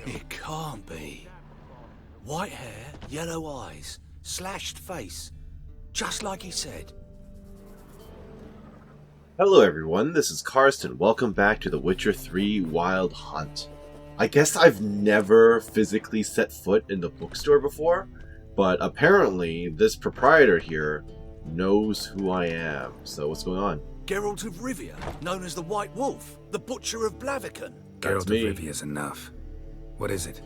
It can't be. White hair, yellow eyes, slashed face. Just like he said. Hello everyone, this is Karsten. Welcome back to the Witcher 3 Wild Hunt. I guess I've never physically set foot in the bookstore before, but apparently this proprietor here knows who I am. So what's going on? Geralt of Rivia, known as the White Wolf, the Butcher of Blaviken. Geralt of Rivia's enough. What is it?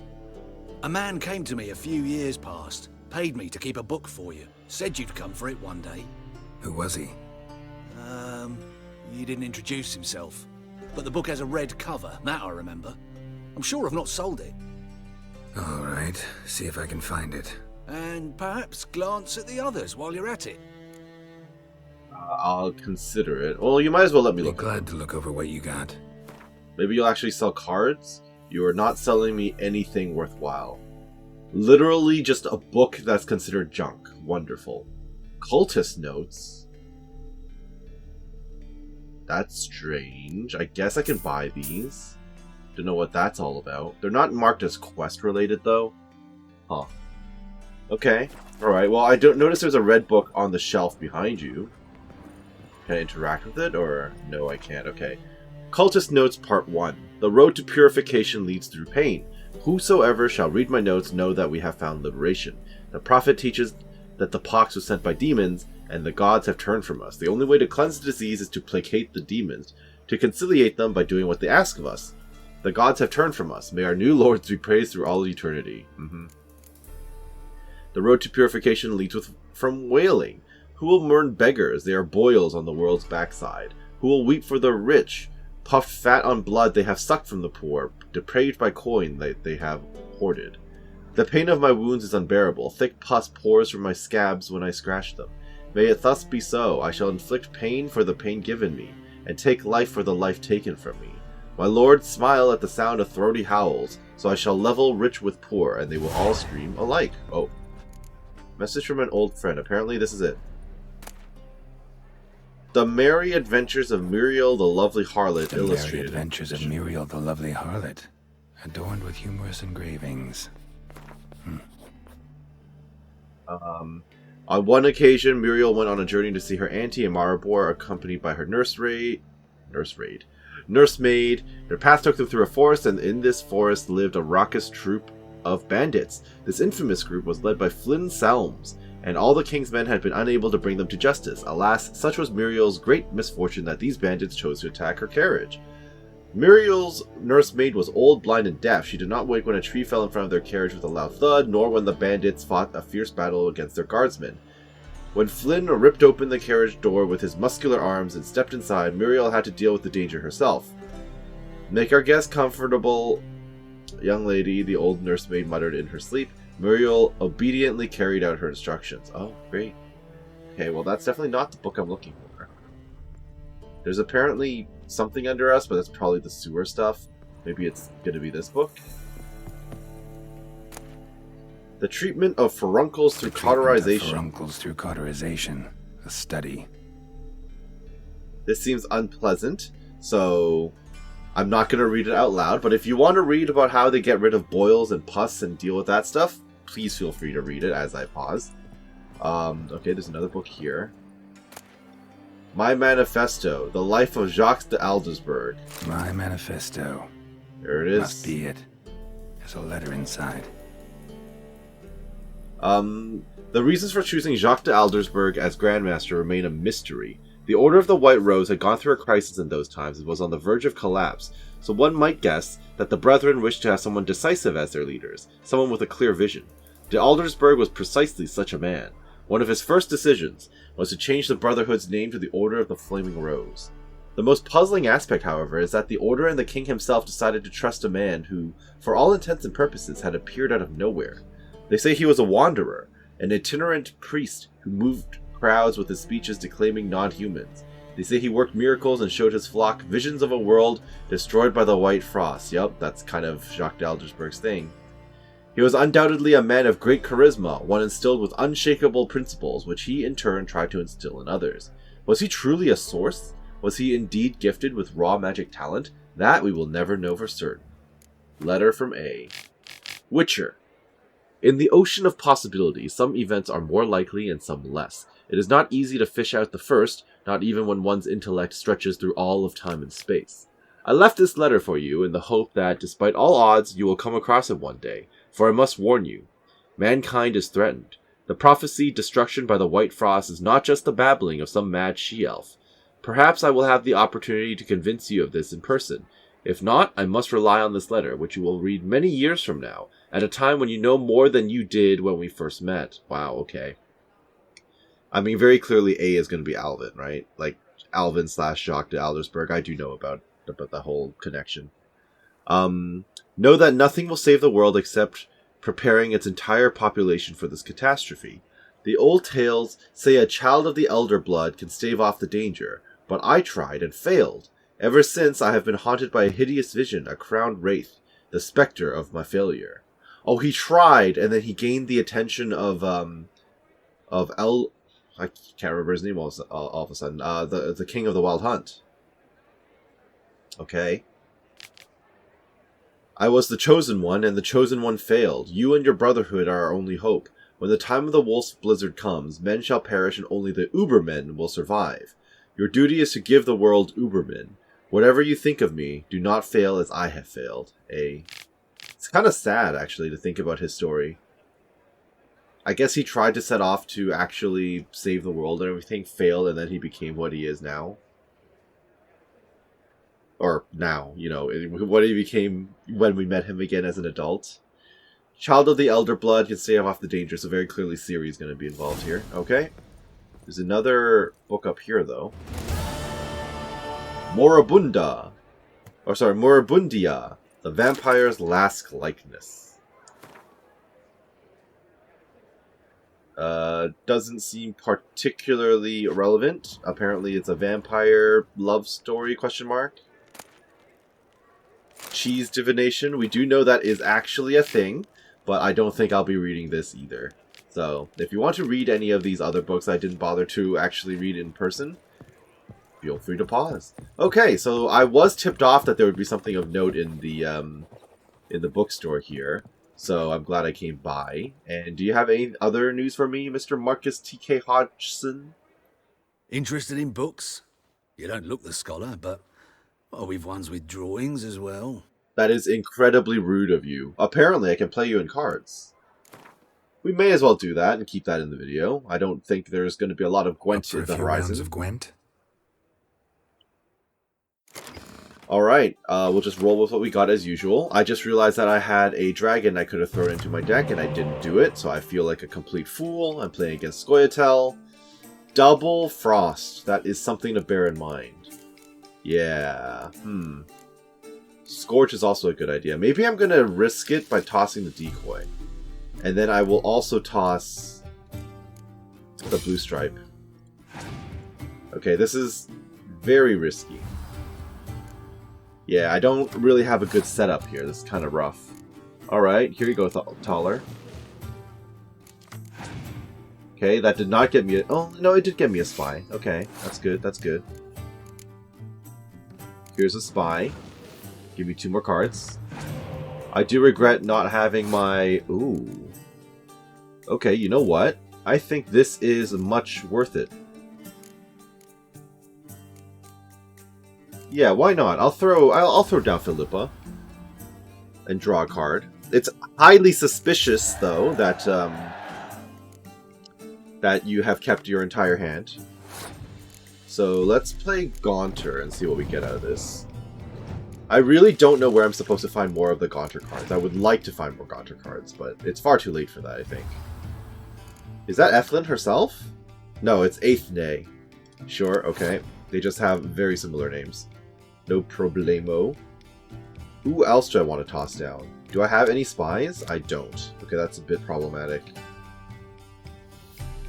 A man came to me a few years past, paid me to keep a book for you, said you'd come for it one day. Who was he? He didn't introduce himself, but the book has a red cover, that I remember. I'm sure I've not sold it. Alright, see if I can find it. And perhaps glance at the others while you're at it. I'll consider it. Well, you might as well let me Be look. glad to look over what you got. Maybe you'll actually sell cards? You are not selling me anything worthwhile. Literally just a book that's considered junk. Wonderful. Cultist notes? That's strange. I guess I can buy these. Don't know what that's all about. They're not marked as quest related though. Huh. Okay. Alright, well I don't notice there's a red book on the shelf behind you. Can I interact with it? Or no, I can't. Okay. Cultist Notes Part 1. The road to purification leads through pain. Whosoever shall read my notes know that we have found liberation. The prophet teaches that the pox was sent by demons, and the gods have turned from us. The only way to cleanse the disease is to placate the demons, to conciliate them by doing what they ask of us. The gods have turned from us. May our new lords be praised through all eternity. The road to purification leads from wailing. Who will mourn beggars? They are boils on the world's backside. Who will weep for the rich? Puffed fat on blood they have sucked from the poor, depraved by coin that they have hoarded. The pain of my wounds is unbearable. Thick pus pours from my scabs when I scratch them. May it thus be so. I shall inflict pain for the pain given me, and take life for the life taken from me. My lords smile at the sound of throaty howls, so I shall level rich with poor, and they will all scream alike. Oh. Message from an old friend. Apparently this is it. The Merry Adventures of Muriel the Lovely Harlot, The illustrated. Merry Adventures of Muriel the Lovely Harlot, adorned with humorous engravings. On one occasion, Muriel went on a journey to see her auntie in Maribor, accompanied by her nursemaid. Their path took them through a forest, and in this forest lived a raucous troop of bandits. This infamous group was led by Flynn Selms, and all the king's men had been unable to bring them to justice. Alas, such was Muriel's great misfortune that these bandits chose to attack her carriage. Muriel's nursemaid was old, blind, and deaf. She did not wake when a tree fell in front of their carriage with a loud thud, nor when the bandits fought a fierce battle against their guardsmen. When Flynn ripped open the carriage door with his muscular arms and stepped inside, Muriel had to deal with the danger herself. Make our guest comfortable, young lady, the old nursemaid muttered in her sleep. Muriel obediently carried out her instructions. Oh, great. Okay, well that's definitely not the book I'm looking for. There's apparently something under us, but that's probably the sewer stuff. Maybe it's going to be this book. The treatment of furuncles through cauterization. Furuncles through cauterization. A study. This seems unpleasant, so I'm not going to read it out loud, but if you want to read about how they get rid of boils and pus and deal with that stuff, please feel free to read it as I pause. Okay, there's another book here. My Manifesto, The Life of Jacques de Aldersberg. My Manifesto. There it is. Must be it. There's a letter inside. The reasons for choosing Jacques de Aldersberg as Grandmaster remain a mystery. The Order of the White Rose had gone through a crisis in those times and was on the verge of collapse, so one might guess that the Brethren wished to have someone decisive as their leaders, someone with a clear vision. De Aldersberg was precisely such a man. One of his first decisions was to change the Brotherhood's name to the Order of the Flaming Rose. The most puzzling aspect, however, is that the Order and the King himself decided to trust a man who, for all intents and purposes, had appeared out of nowhere. They say he was a wanderer, an itinerant priest who moved crowds with his speeches declaiming non-humans. They say he worked miracles and showed his flock visions of a world destroyed by the White Frost. Yup, that's kind of Jacques de Aldersberg's thing. He was undoubtedly a man of great charisma, one instilled with unshakable principles, which he in turn tried to instill in others. Was he truly a source? Was he indeed gifted with raw magic talent? That we will never know for certain. Letter from A. Witcher. In the ocean of possibilities, some events are more likely and some less. It is not easy to fish out the first, not even when one's intellect stretches through all of time and space. I left this letter for you in the hope that, despite all odds, you will come across it one day, for I must warn you. Mankind is threatened. The prophesied destruction by the White Frost is not just the babbling of some mad she-elf. Perhaps I will have the opportunity to convince you of this in person. If not, I must rely on this letter, which you will read many years from now, at a time when you know more than you did when we first met. Wow, okay. I mean, very clearly A is going to be Alvin, right? Like, Alvin / Jacques de Aldersberg. I do know about the whole connection. Know that nothing will save the world except preparing its entire population for this catastrophe. The old tales say a child of the elder blood can stave off the danger, but I tried and failed. Ever since, I have been haunted by a hideous vision, a crowned wraith, the specter of my failure. Oh, he tried, and then he gained the attention of I can't remember his name all of a sudden. The King of the Wild Hunt. Okay. I was the chosen one, and the chosen one failed. You and your brotherhood are our only hope. When the time of the wolf's blizzard comes, men shall perish and only the Ubermen will survive. Your duty is to give the world Ubermen. Whatever you think of me, do not fail as I have failed. It's kind of sad, actually, to think about his story. I guess he tried to set off to actually save the world and everything, failed, and then he became what he is now. Or now, you know, what he became when we met him again as an adult. Child of the Elder Blood can stave off the danger, so very clearly Ciri is going to be involved here. Okay. There's another book up here, though. Moribundia, the vampire's last likeness. Doesn't seem particularly relevant. Apparently it's a vampire love story, question mark. Cheese divination. We do know that is actually a thing, but I don't think I'll be reading this either. So, if you want to read any of these other books I didn't bother to actually read in person, feel free to pause. Okay, so I was tipped off that there would be something of note in the bookstore here, so I'm glad I came by. And do you have any other news for me, Mr. Marcus T.K. Hodgson? Interested in books? You don't look the scholar, but well, we've ones with drawings as well. That is incredibly rude of you. Apparently, I can play you in cards. We may as well do that and keep that in the video. I don't think there's going to be a lot of Gwent in the horizon. Of Gwent? Alright, we'll just roll with what we got as usual. I just realized that I had a dragon I could have thrown into my deck, and I didn't do it, so I feel like a complete fool. I'm playing against Skellige. Double Frost. That is something to bear in mind. Yeah, Scorch is also a good idea. Maybe I'm going to risk it by tossing the decoy. And then I will also toss the blue stripe. Okay, this is very risky. Yeah, I don't really have a good setup here. This is kind of rough. Alright, here you go, Taller. Okay, that did not get me a... Oh, no, it did get me a spy. Okay, that's good, that's good. Here's a spy. Give me 2 more cards. I do regret not having my... Ooh. Okay, you know what? I think this is much worth it. Yeah, why not? I'll throw down Philippa and draw a card. It's highly suspicious, though, that that you have kept your entire hand. So let's play Gaunter and see what we get out of this. I really don't know where I'm supposed to find more of the Gaunter cards. I would like to find more Gaunter cards, but it's far too late for that, I think. Is that Ethlyn herself? No, it's Aithne. Sure, okay. They just have very similar names. No problemo. Who else do I want to toss down? Do I have any spies? I don't. Okay, that's a bit problematic.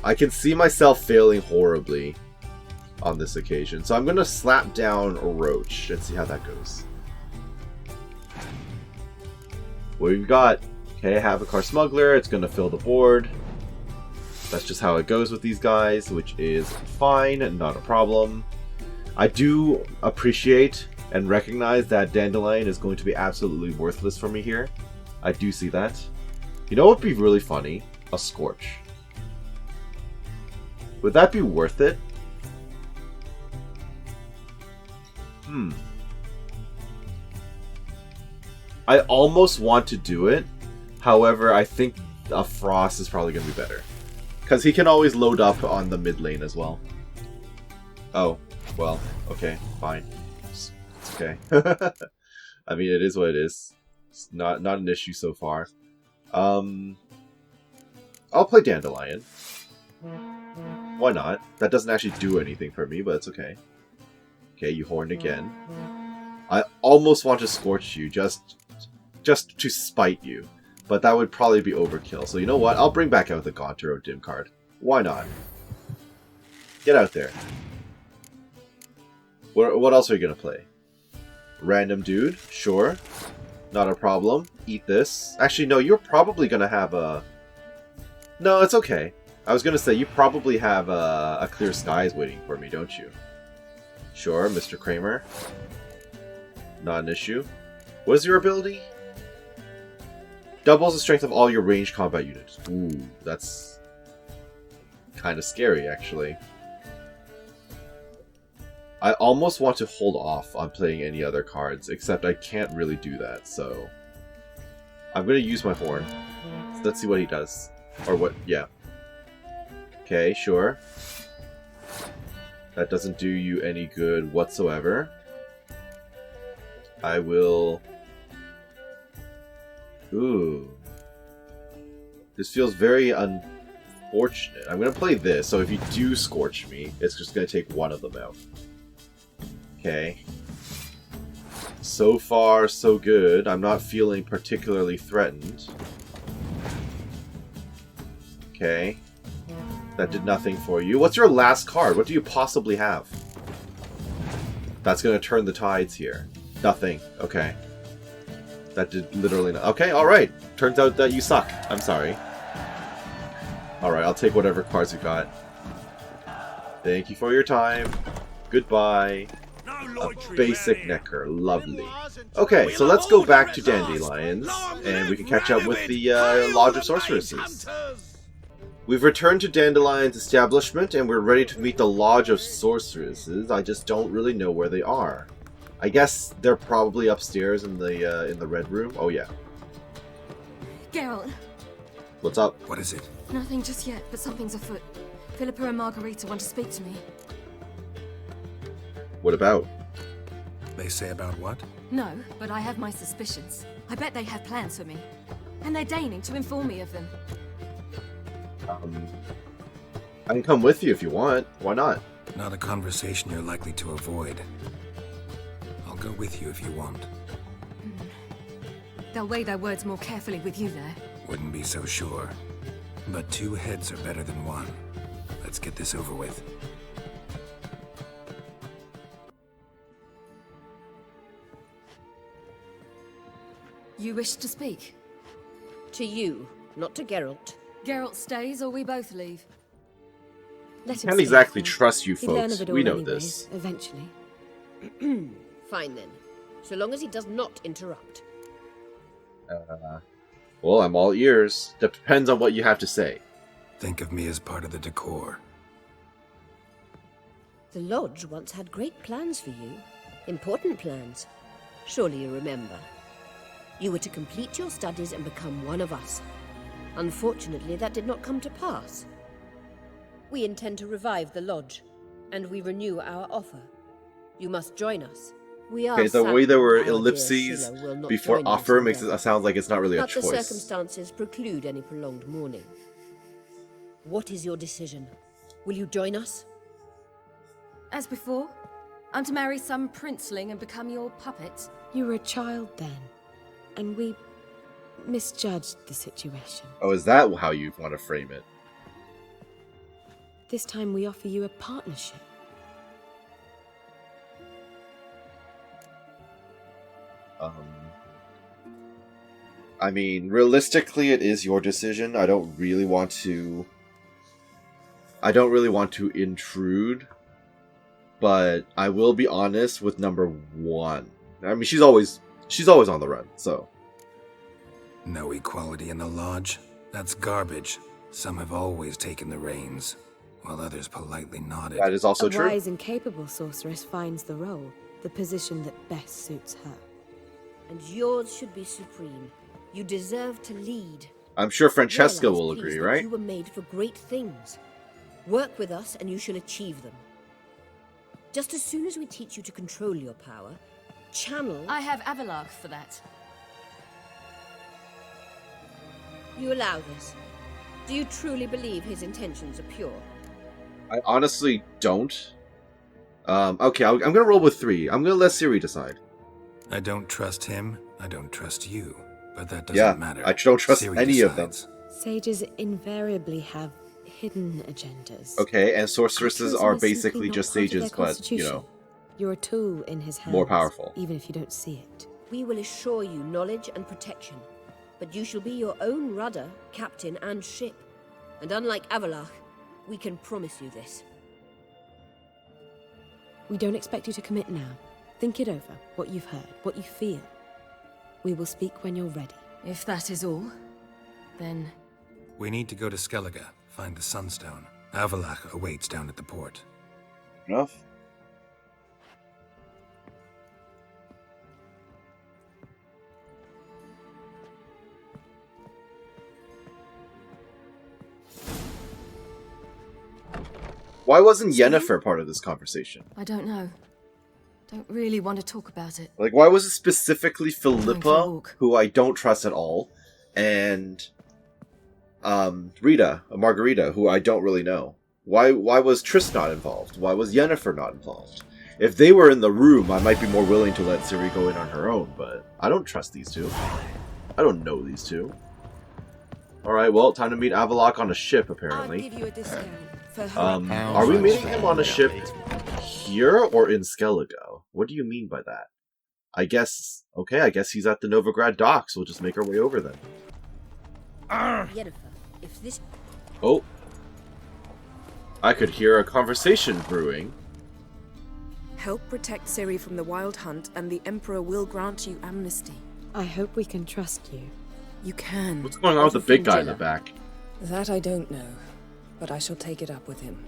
I can see myself failing horribly on this occasion, so I'm going to slap down a Roach and see how that goes. What we've got? Okay, Havocar Smuggler. It's going to fill the board. That's just how it goes with these guys, which is fine, not a problem. I do appreciate and recognize that Dandelion is going to be absolutely worthless for me here. I do see that. You know what would be really funny? A Scorch. Would that be worth it? I almost want to do it. However, I think a Frost is probably going to be better. Because he can always load up on the mid lane as well. Oh, well, okay, fine. It's okay. I mean, it is what it is. It's not an issue so far. I'll play Dandelion. Why not? That doesn't actually do anything for me, but it's okay. Okay, you horned again. I almost want to Scorch you, just to spite you. But that would probably be overkill. So you know what? I'll bring back out the Gaunter or Dim card. Why not? Get out there. What else are you going to play? Random dude? Sure. Not a problem. Eat this. Actually, no, you're probably going to have a... No, it's okay. I was going to say, you probably have a Clear Skies waiting for me, don't you? Sure, Mr. Kramer. Not an issue. What is your ability? Doubles the strength of all your ranged combat units. Ooh, that's kind of scary, actually. I almost want to hold off on playing any other cards, except I can't really do that, so... I'm going to use my horn. So let's see what he does. Or what, yeah. Okay, sure. That doesn't do you any good whatsoever. I will... Ooh. This feels very unfortunate. I'm going to play this, so if you do Scorch me, it's just going to take one of them out. Okay. So far, so good. I'm not feeling particularly threatened. Okay. That did nothing for you. What's your last card? What do you possibly have? That's going to turn the tides here. Nothing. Okay. That did literally nothing. Okay, alright. Turns out that you suck. I'm sorry. Alright, I'll take whatever cards you got. Thank you for your time. Goodbye. A basic Necker. Lovely. Okay, so let's go back to Dandelions, and we can catch up with the Lodge of Sorceresses. We've returned to Dandelion's establishment, and we're ready to meet the Lodge of Sorceresses. I just don't really know where they are. I guess they're probably upstairs in the red room. Oh yeah. Geralt. What's up? What is it? Nothing just yet, but something's afoot. Philippa and Margarita want to speak to me. What about? They say about what? No, but I have my suspicions. I bet they have plans for me. And they're deigning to inform me of them. I can come with you if you want. Why not? Not a conversation you're likely to avoid. I'll go with you if you want. They'll weigh their words more carefully with you there. Wouldn't be so sure. But two heads are better than one. Let's get this over with. You wish to speak? To you, not to Geralt. Geralt stays or we both leave? Let him Can't stay, exactly then. trust you He'd learn folks. of it We all know anyways, this. eventually. Fine then. So long as he does not interrupt. Well, I'm all ears. Depends on what you have to say. Think of me as part of the decor. The Lodge once had great plans for you. Important plans. Surely you remember. You were to complete your studies and become one of us. Unfortunately, that did not come to pass. We intend to revive the Lodge, and we renew our offer. You must join us. We are Okay, the way there were saddened our dear ellipses Scylla will not before join us offer in makes it death. sound like it's not really a But the choice. circumstances preclude any prolonged mourning. What is your decision? Will you join us? As before? I'm to marry some princeling and become your puppet? You were a child then, and we misjudged the situation. Oh, is that how you want to frame it? This time we offer you a partnership. I mean, realistically, it is your decision. I don't really want to intrude, but I will be honest with number one. I mean, she's always on the run, so No equality in the lodge? That's garbage. Some have always taken the reins, while others politely nodded. That is also A true. wise and capable sorceress finds the role, the position that best suits her. And yours should be supreme. You deserve to lead. I'm sure Francesca Realize, will please, agree, that right? You were made for great things. Work with us and you shall achieve them. Just as soon as we teach you to control your power, channel... I have Avallac'h for that. You allow this. Do you truly believe his intentions are pure? I honestly don't. Okay, I'm gonna roll with 3. I'm gonna let Siri decide. I don't trust him, I don't trust you. But that doesn't matter. I don't trust Siri any of them. decides. Sages invariably have hidden agendas. Okay, and sorceresses Actions are simply basically not just part of sages, their but, you constitution. know, You're a tool in his hands. more powerful. Even if you don't see it. We will assure you knowledge and protection, but you shall be your own rudder, captain, and ship. And unlike Avallac'h, we can promise you this. We don't expect you to commit now. Think it over, what you've heard, what you feel. We will speak when you're ready. If that is all, then... We need to go to Skellige, find the Sunstone. Avallac'h awaits down at the port. Enough? Why wasn't Yennefer part of this conversation? I don't know. Don't really want to talk about it. Like, why was it specifically Going for a Philippa, walk. who I don't trust at all, and Margarita, who I don't really know? Why was Triss not involved? Why was Yennefer not involved? If they were in the room, I might be more willing to let Ciri go in on her own, but I don't trust these two. I don't know these two. Alright, well, time to meet Avallac'h on a ship, apparently. I'll give you a discount for Are we meeting him on a ship here or in Skellige? What do you mean by that? I guess he's at the Novigrad docks. We'll just make our way over then. Yennefer, if this... Oh. I could hear a conversation brewing. Help protect Ciri from the Wild Hunt, and the Emperor will grant you amnesty. I hope we can trust you. You can. What's going on with the big guy in the Fringilla. back? That I don't know, but I shall take it up with him.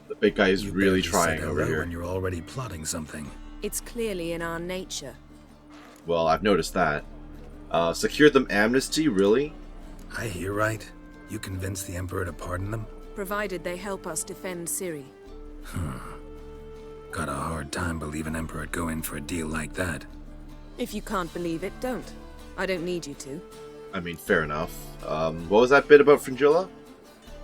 The big guy is You really barely trying said over hello here. when you're already plotting something. It's clearly in our nature. Well, I've noticed that. Secured them amnesty, really? I hear right. You convinced the Emperor to pardon them? Provided they help us defend Ciri. Got a hard time believing Emperor'd go in for a deal like that. If you can't believe it, don't. I don't need you to. I mean, fair enough. What was that bit about Fringilla?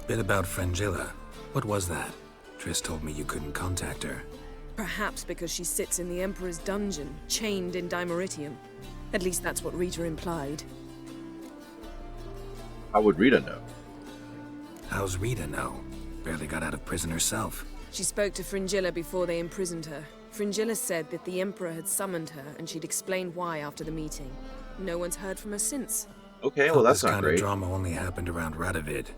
Bit about Fringilla. What was that? Triss told me you couldn't contact her. Perhaps because she sits in the Emperor's dungeon, chained in Dimeritium. At least that's what Rita implied. How would Rita know? How's Rita know? Barely got out of prison herself. She spoke to Fringilla before they imprisoned her. Fringilla said that the Emperor had summoned her, and she'd explained why after the meeting. No one's heard from her since. Okay, well Thought that's this not kind great. of drama only happened around Radovid.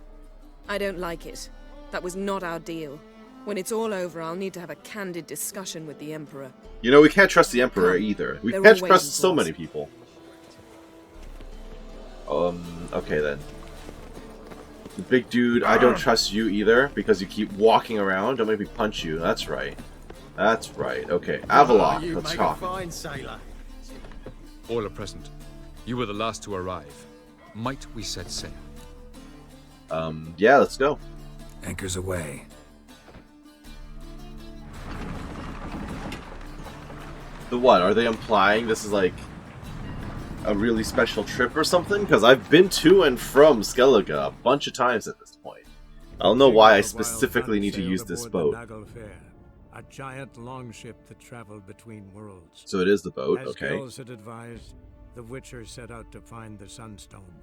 I don't like it. That was not our deal. When it's all over, I'll need to have a candid discussion with the Emperor. You know, we can't trust the Emperor Come. either. We They're can't all trust waiting so for many us. people. Okay then. The big dude, I don't trust you either, because you keep walking around. Don't make me punch you. That's right. That's right. Okay, Avallac'h, let's talk. Fine sailor. All are present. You were the last to arrive. Might we set sail? Yeah, let's go. Anchors away. The what? Are they implying this is like a really special trip or something? Because I've been to and from Skellige a bunch of times at this point. I don't know why I specifically need to use this boat. A giant longship that traveled between worlds. So it is the boat, As okay. Gills had advised, the Witcher set out to find the Sunstone,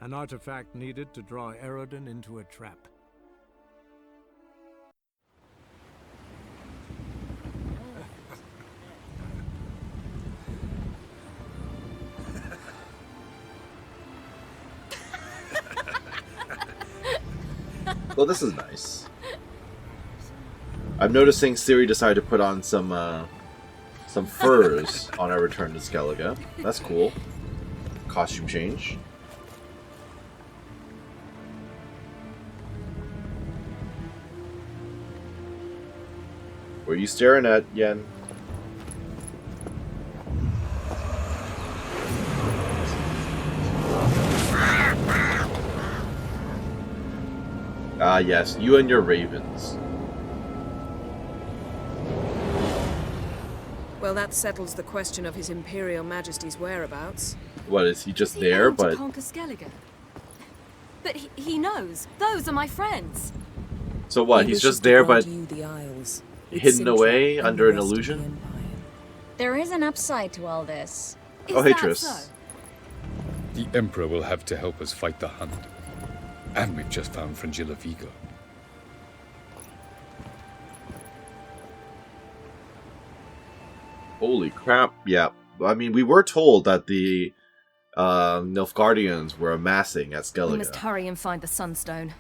an artifact needed to draw Eredin into a trap. Well, this is nice. I'm noticing Ciri decided to put on some furs on our return to Skellige. That's cool. Costume change. What are you staring at, Yen? Ah, yes, you and your ravens. Well, that settles the question of His Imperial Majesty's whereabouts. What, is he just He there, aimed to but... conquer Skellige. But he knows. Those are my friends. So what, He he's wishes just to there, grant but you the Isles, with hidden Sintra away and under the an rest of the illusion? Empire. There is an upside to all this. Is Oh, that Hatris. so? The Emperor will have to help us fight the Hunt. And we've just found Fringilla Vigo. Holy crap, yeah. I mean, we were told that the Nilfgaardians were amassing at We must Skellige. hurry and find the Sunstone.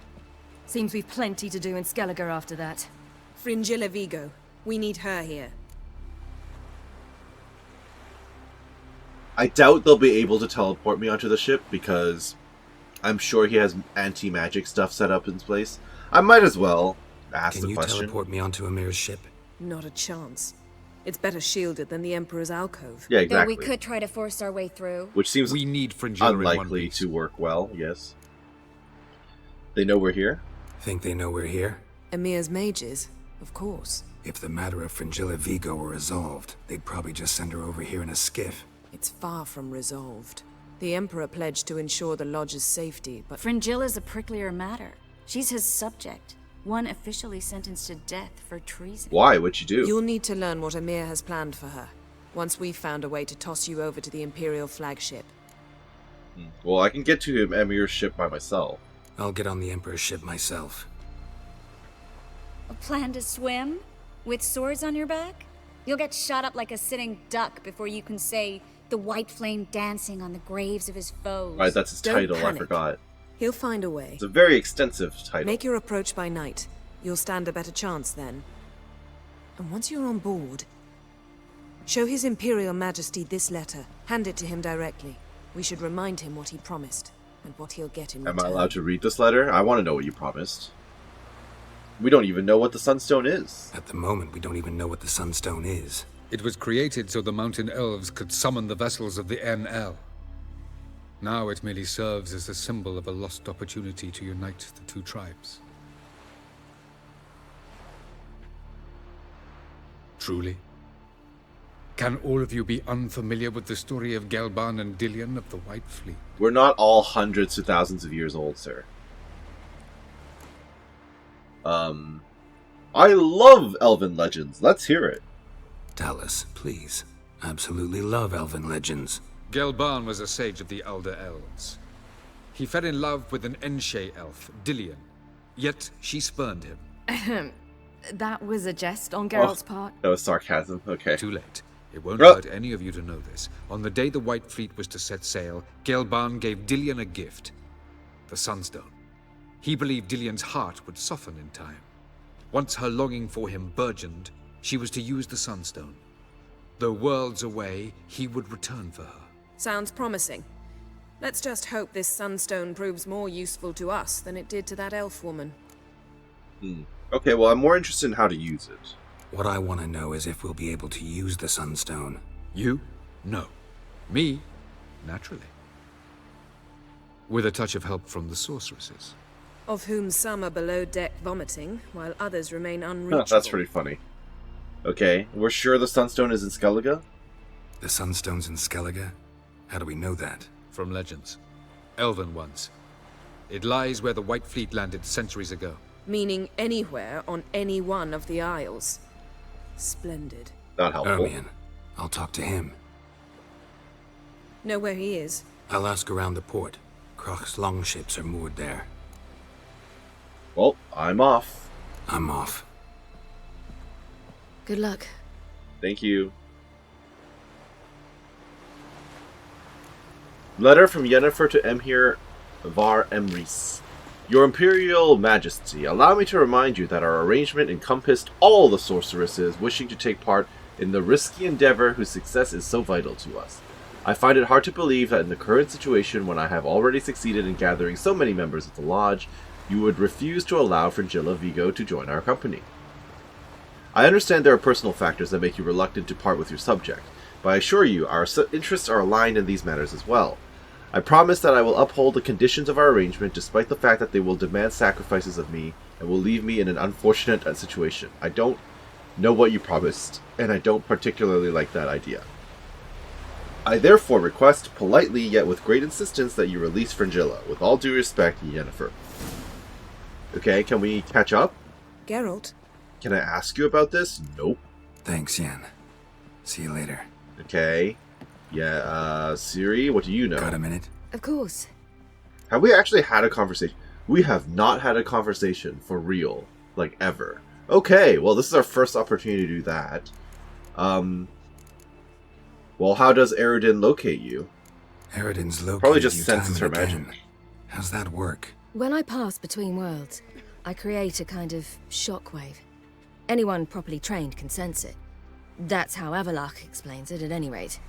Seems we've plenty to do in Skellige after that. Fringilla Vigo. We need her here. I doubt they'll be able to teleport me onto the ship because I'm sure he has anti-magic stuff set up in place. I might as well ask Can the you question. teleport me onto Amir's ship? Not a chance. It's better shielded than the Emperor's alcove. Yeah, Though exactly. we could try to force our way through. Which seems We need Fringilla in one unlikely piece. to work well, yes. They know we're here? Think they know we're here? Emir's mages, of course. If the matter of Fringilla Vigo were resolved, they'd probably just send her over here in a skiff. It's far from resolved. The Emperor pledged to ensure the Lodge's safety, but Fringilla's a pricklier matter. She's his subject. One officially sentenced to death for treason. Why? What'd you do? you'll need to learn what Emir has planned for her, once we've found a way to toss you over to the Imperial flagship. Well, I can get to Emir's ship by myself. I'll get on the Emperor's ship myself. A plan to swim? With swords on your back? You'll get shot up like a sitting duck before you can say, "The white flame dancing on the graves of his foes." Right, that's his Don't title, panic. I forgot. He'll find a way. It's a very extensive title. Make your approach by night. You'll stand a better chance then. And once you're on board, show His Imperial Majesty this letter. Hand it to him directly. We should remind him what he promised, and what he'll get in Am return. I allowed to read this letter? I want to know what you promised. We don't even know what the Sunstone is. At the moment, we don't even know what the Sunstone is. It was created so the mountain elves could summon the vessels of the NL. Now it merely serves as a symbol of a lost opportunity to unite the two tribes. Truly? Can all of you be unfamiliar with the story of Gelban and Dillion of the White Fleet? We're not all hundreds to thousands of years old, sir. I love Elven legends. Let's hear it. Tell us, please. Absolutely love elven legends. Gelban was a sage of the Elder Elves. He fell in love with an Enshe elf, Dillion, yet she spurned him. That was a jest on Geralt's part. That was sarcasm. Okay. Too late. It won't Oh. hurt any of you to know this. On the day the White Fleet was to set sail, Gelban gave Dillion a gift. The Sunstone. He believed Dillion's heart would soften in time. Once her longing for him burgeoned, she was to use the Sunstone. Though worlds away, he would return for her. Sounds promising. Let's just hope this sunstone proves more useful to us than it did to that elf woman. Okay, well, I'm more interested in how to use it. What I want to know is if we'll be able to use the Sunstone. You? No. Me? Naturally. With a touch of help from the sorceresses. Of whom some are below deck vomiting, while others remain Huh, unreachable. that's pretty funny. Okay, we're sure the Sunstone is in Skellige? The Sunstone's in Skellige? How do we know that? From legends. Elven ones. It lies where the White Fleet landed centuries ago. Meaning anywhere on any one of the Isles. Splendid. Not helpful. Ermion. I'll talk to him. Know where he is? I'll ask around the port. Kroch's longships are moored there. Well, I'm off. I'm off. Good luck. Thank you. Letter from Yennefer to Emhyr Var Emrys. Your Imperial Majesty, allow me to remind you that our arrangement encompassed all the sorceresses wishing to take part in the risky endeavor whose success is so vital to us. I find it hard to believe that in the current situation, when I have already succeeded in gathering so many members of the Lodge, you would refuse to allow Fringilla Vigo to join our company. I understand there are personal factors that make you reluctant to part with your subject, but I assure you our interests are aligned in these matters as well. I promise that I will uphold the conditions of our arrangement despite the fact that they will demand sacrifices of me and will leave me in an unfortunate situation. I don't know what you promised, and I don't particularly like that idea. I therefore request, politely yet with great insistence, that you release Fringilla. With all due respect, Yennefer. Okay, can we catch up? Geralt? Can I ask you about this? Nope. Thanks, Yen. See you later. Okay. Yeah, Ciri, what do you know? Got a minute? Of course. Have we actually had a conversation? We have not had a conversation for real, like ever. Okay, well this is our first opportunity to do that. Well, how does Eredin locate you? Eredin's located Probably just you senses her time and again. magic. How's that work? When I pass between worlds, I create a kind of shockwave. Anyone properly trained can sense it. That's how Avallac'h explains it, at any rate.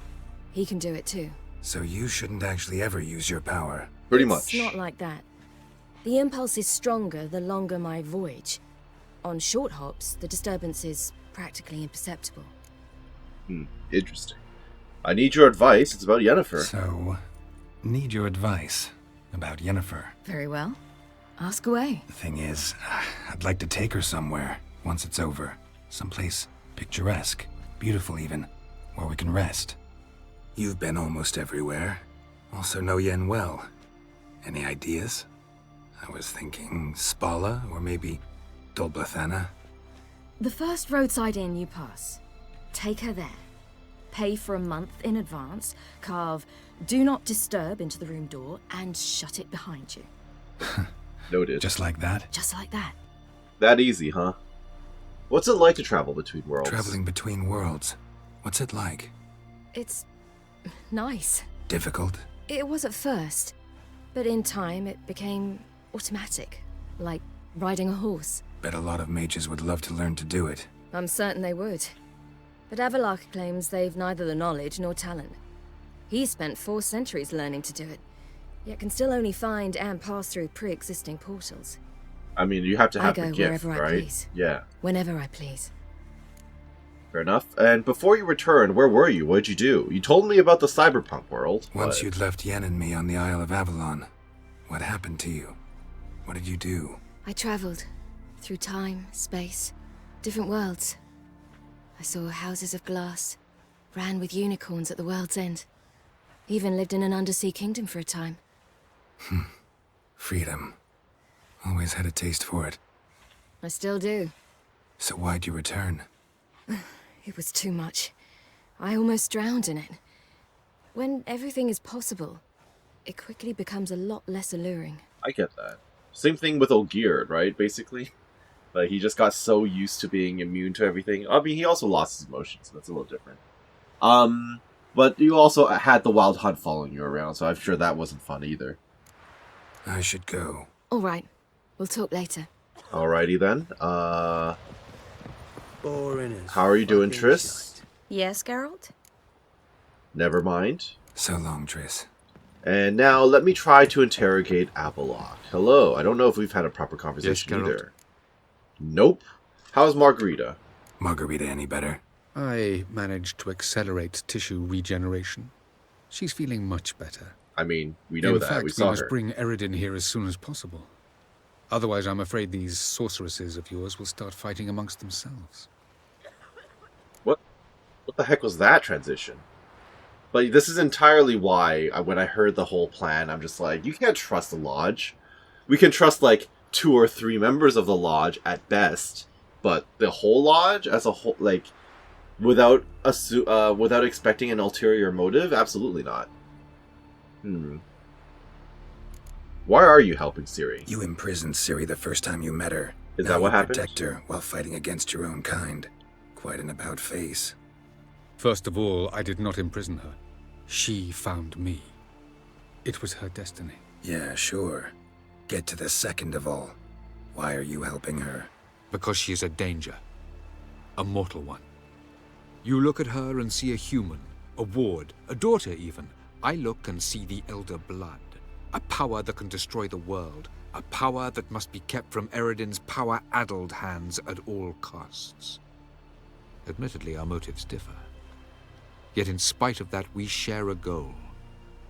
He can do it too. So you shouldn't actually ever use your power. Pretty much. It's not like that. The impulse is stronger the longer my voyage. On short hops, the disturbance is practically imperceptible. Interesting. I need your advice. It's about Yennefer. So, need your advice about Yennefer. Very well. Ask away. The thing is, I'd like to take her somewhere once it's over. Someplace picturesque, beautiful even, where we can rest. You've been almost everywhere. Also know Yen well. Any ideas? I was thinking Spala, or maybe Dolblathana. The first roadside inn you pass. Take her there. Pay for a month in advance, carve "Do Not Disturb" into the room door, and shut it behind you. Noted. Just like that? Just like that. That easy, huh? What's it like to travel between worlds? Traveling between worlds. What's it like? It's nice. Difficult? It was at first, but in time it became automatic, like riding a horse. Bet a lot of mages would love to learn to do it. I'm certain they would. But Avallac'h claims they've neither the knowledge nor talent. He spent 4 centuries learning to do it, yet can still only find and pass through pre-existing portals. I mean, you have to have I the go gift, wherever I right? please. Yeah. Whenever I please. Fair enough. And before you returned, where were you? What'd you do? You told me about the cyberpunk world. Once you'd left Yen and me on the Isle of Avalon, what happened to you? What did you do? I traveled through time, space, different worlds. I saw houses of glass, ran with unicorns at the world's end. Even lived in an undersea kingdom for a time. Freedom. Always had a taste for it. I still do. So why'd you return? It was too much. I almost drowned in it. When everything is possible, it quickly becomes a lot less alluring. I get that. Same thing with Olgierd, right? Basically. Like, he just got so used to being immune to everything. I mean, he also lost his emotions, so that's a little different. But you also had the Wild Hunt following you around, so I'm sure that wasn't fun either. I should go. All right. We'll talk later. Alrighty then. Boring as How are you doing, fucking Triss? Yes, Geralt? Never mind. So long, Triss. And now let me try to interrogate Avallac'h. Hello. I don't know if we've had a proper conversation Yes, Geralt. either. Nope. How's Margarita? Margarita any better? I managed to accelerate tissue regeneration. She's feeling much better. I mean, we know In that. fact, We saw must her. bring Eredin here as soon as possible. Otherwise, I'm afraid these sorceresses of yours will start fighting amongst themselves. What the heck was that transition? But this is entirely why, when I heard the whole plan, I'm just like, you can't trust the Lodge. We can trust, like, 2 or 3 members of the Lodge at best, but the whole Lodge as a whole, like, without expecting an ulterior motive? Absolutely not. Why are you helping Ciri? You imprisoned Ciri the first time you met her. Is Now that what you happened? protect her while fighting against your own kind. Quite an about-face. First of all, I did not imprison her. She found me. It was her destiny. Yeah, sure. Get to the second of all. Why are you helping her? Because she is a danger. A mortal one. You look at her and see a human, a ward, a daughter even. I look and see the Elder Blood. A power that can destroy the world. A power that must be kept from Eredin's power-addled hands at all costs. Admittedly, our motives differ. Yet in spite of that, we share a goal.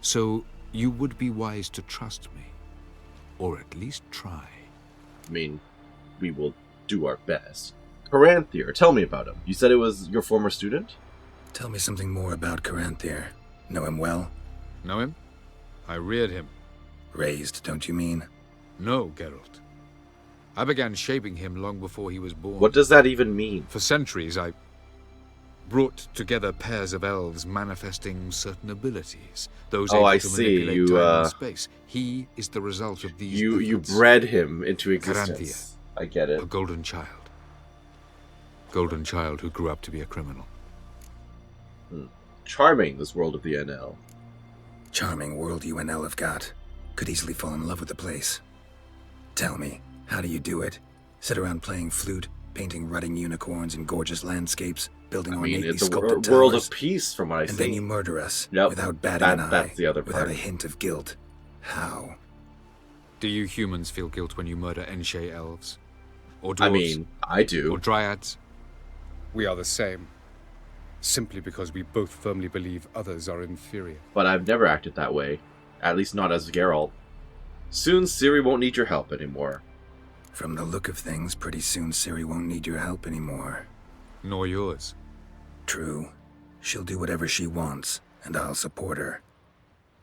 So, you would be wise to trust me. Or at least try. I mean, we will do our best. Caranthier, tell me about him. You said it was your former student? Tell me something more about Caranthier. Know him well? Know him? I reared him. Raised, don't you mean? No, Geralt. I began shaping him long before he was born. What does that even mean? For centuries, I brought together pairs of elves manifesting certain abilities. Those able I to see. manipulate time and space. He is the result of these You efforts. bred him into existence. Caranthier. I get it. A golden child. Golden child who grew up to be a criminal. Charming, this world of the NL. Charming world UNL have got. Could easily fall in love with the place. Tell me, how do you do it? Sit around playing flute, painting rutting unicorns in gorgeous landscapes, building ornately it's a sculpted world towers, of peace from what I see. and then you murder us Yep, without batting an eye, that's the other without part. a hint of guilt. How? Do you humans feel guilt when you murder Enshe elves? Or dwarves? I mean, I do. Or dryads? We are the same. Simply because we both firmly believe others are inferior. But I've never acted that way. At least not as Geralt. Soon Ciri won't need your help anymore. From the look of things, pretty soon Ciri won't need your help anymore. Nor yours. True. She'll do whatever she wants, and I'll support her.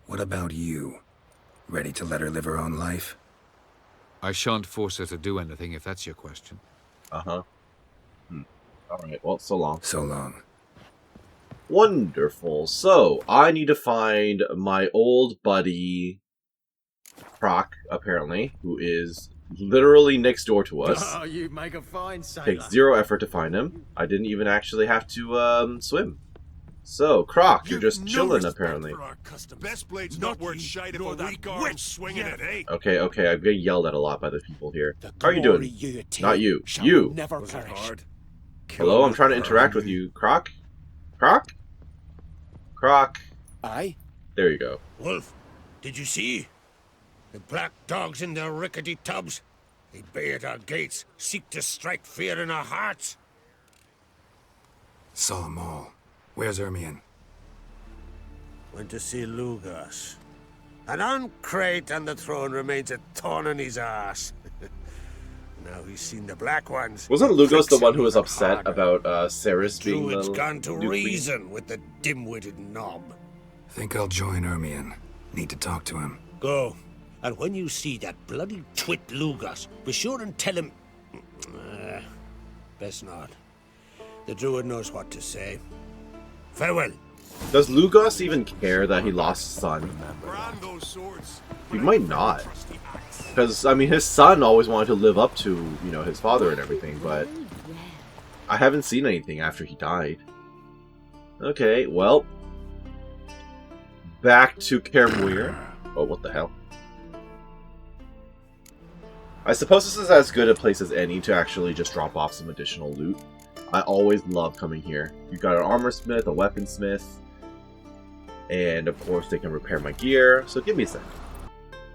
What about you? Ready to let her live her own life? I shan't force her to do anything, if that's your question. Uh-huh. Alright, well, so long. So long. Wonderful. So, I need to find my old buddy, Croc, apparently, who is literally next door to us. Oh, you make a fine sailor. Takes 0 effort to find him. I didn't even actually have to, swim. So, Croc, you're just chilling, apparently. Best blade's not worth shite if a weak arm swinging it, eh? Okay, I'm getting yelled at a lot by the people here. How are you doing? Not you. You! Never perish. Hello, I'm trying to interact with you. Croc? Croc? Croc? Aye? There you go. Wolf, did you see? The black dogs in their rickety tubs. They bay at our gates, seek to strike fear in our hearts. Saw 'em all. Where's Ermion? Went to see Lugas. An uncrate on the throne remains a thorn in his ass. Now he's seen the black ones. Wasn't Lugos the one who was upset about Ceres being the Druid's gone to new queen? reason with the dim-witted knob. Think I'll join Ermion. Need to talk to him. Go. And when you see that bloody twit Lugas, be sure and tell him... best not. The druid knows what to say. Farewell. Does Lugos even care that he lost his son? He might not. Because, I mean, his son always wanted to live up to, you know, his father and everything, but... I haven't seen anything after he died. Okay, well... Back to Kermuir. Oh, what the hell? I suppose this is as good a place as any to actually just drop off some additional loot. I always love coming here. You've got an armor smith, a weaponsmith, and of course they can repair my gear, so give me a sec.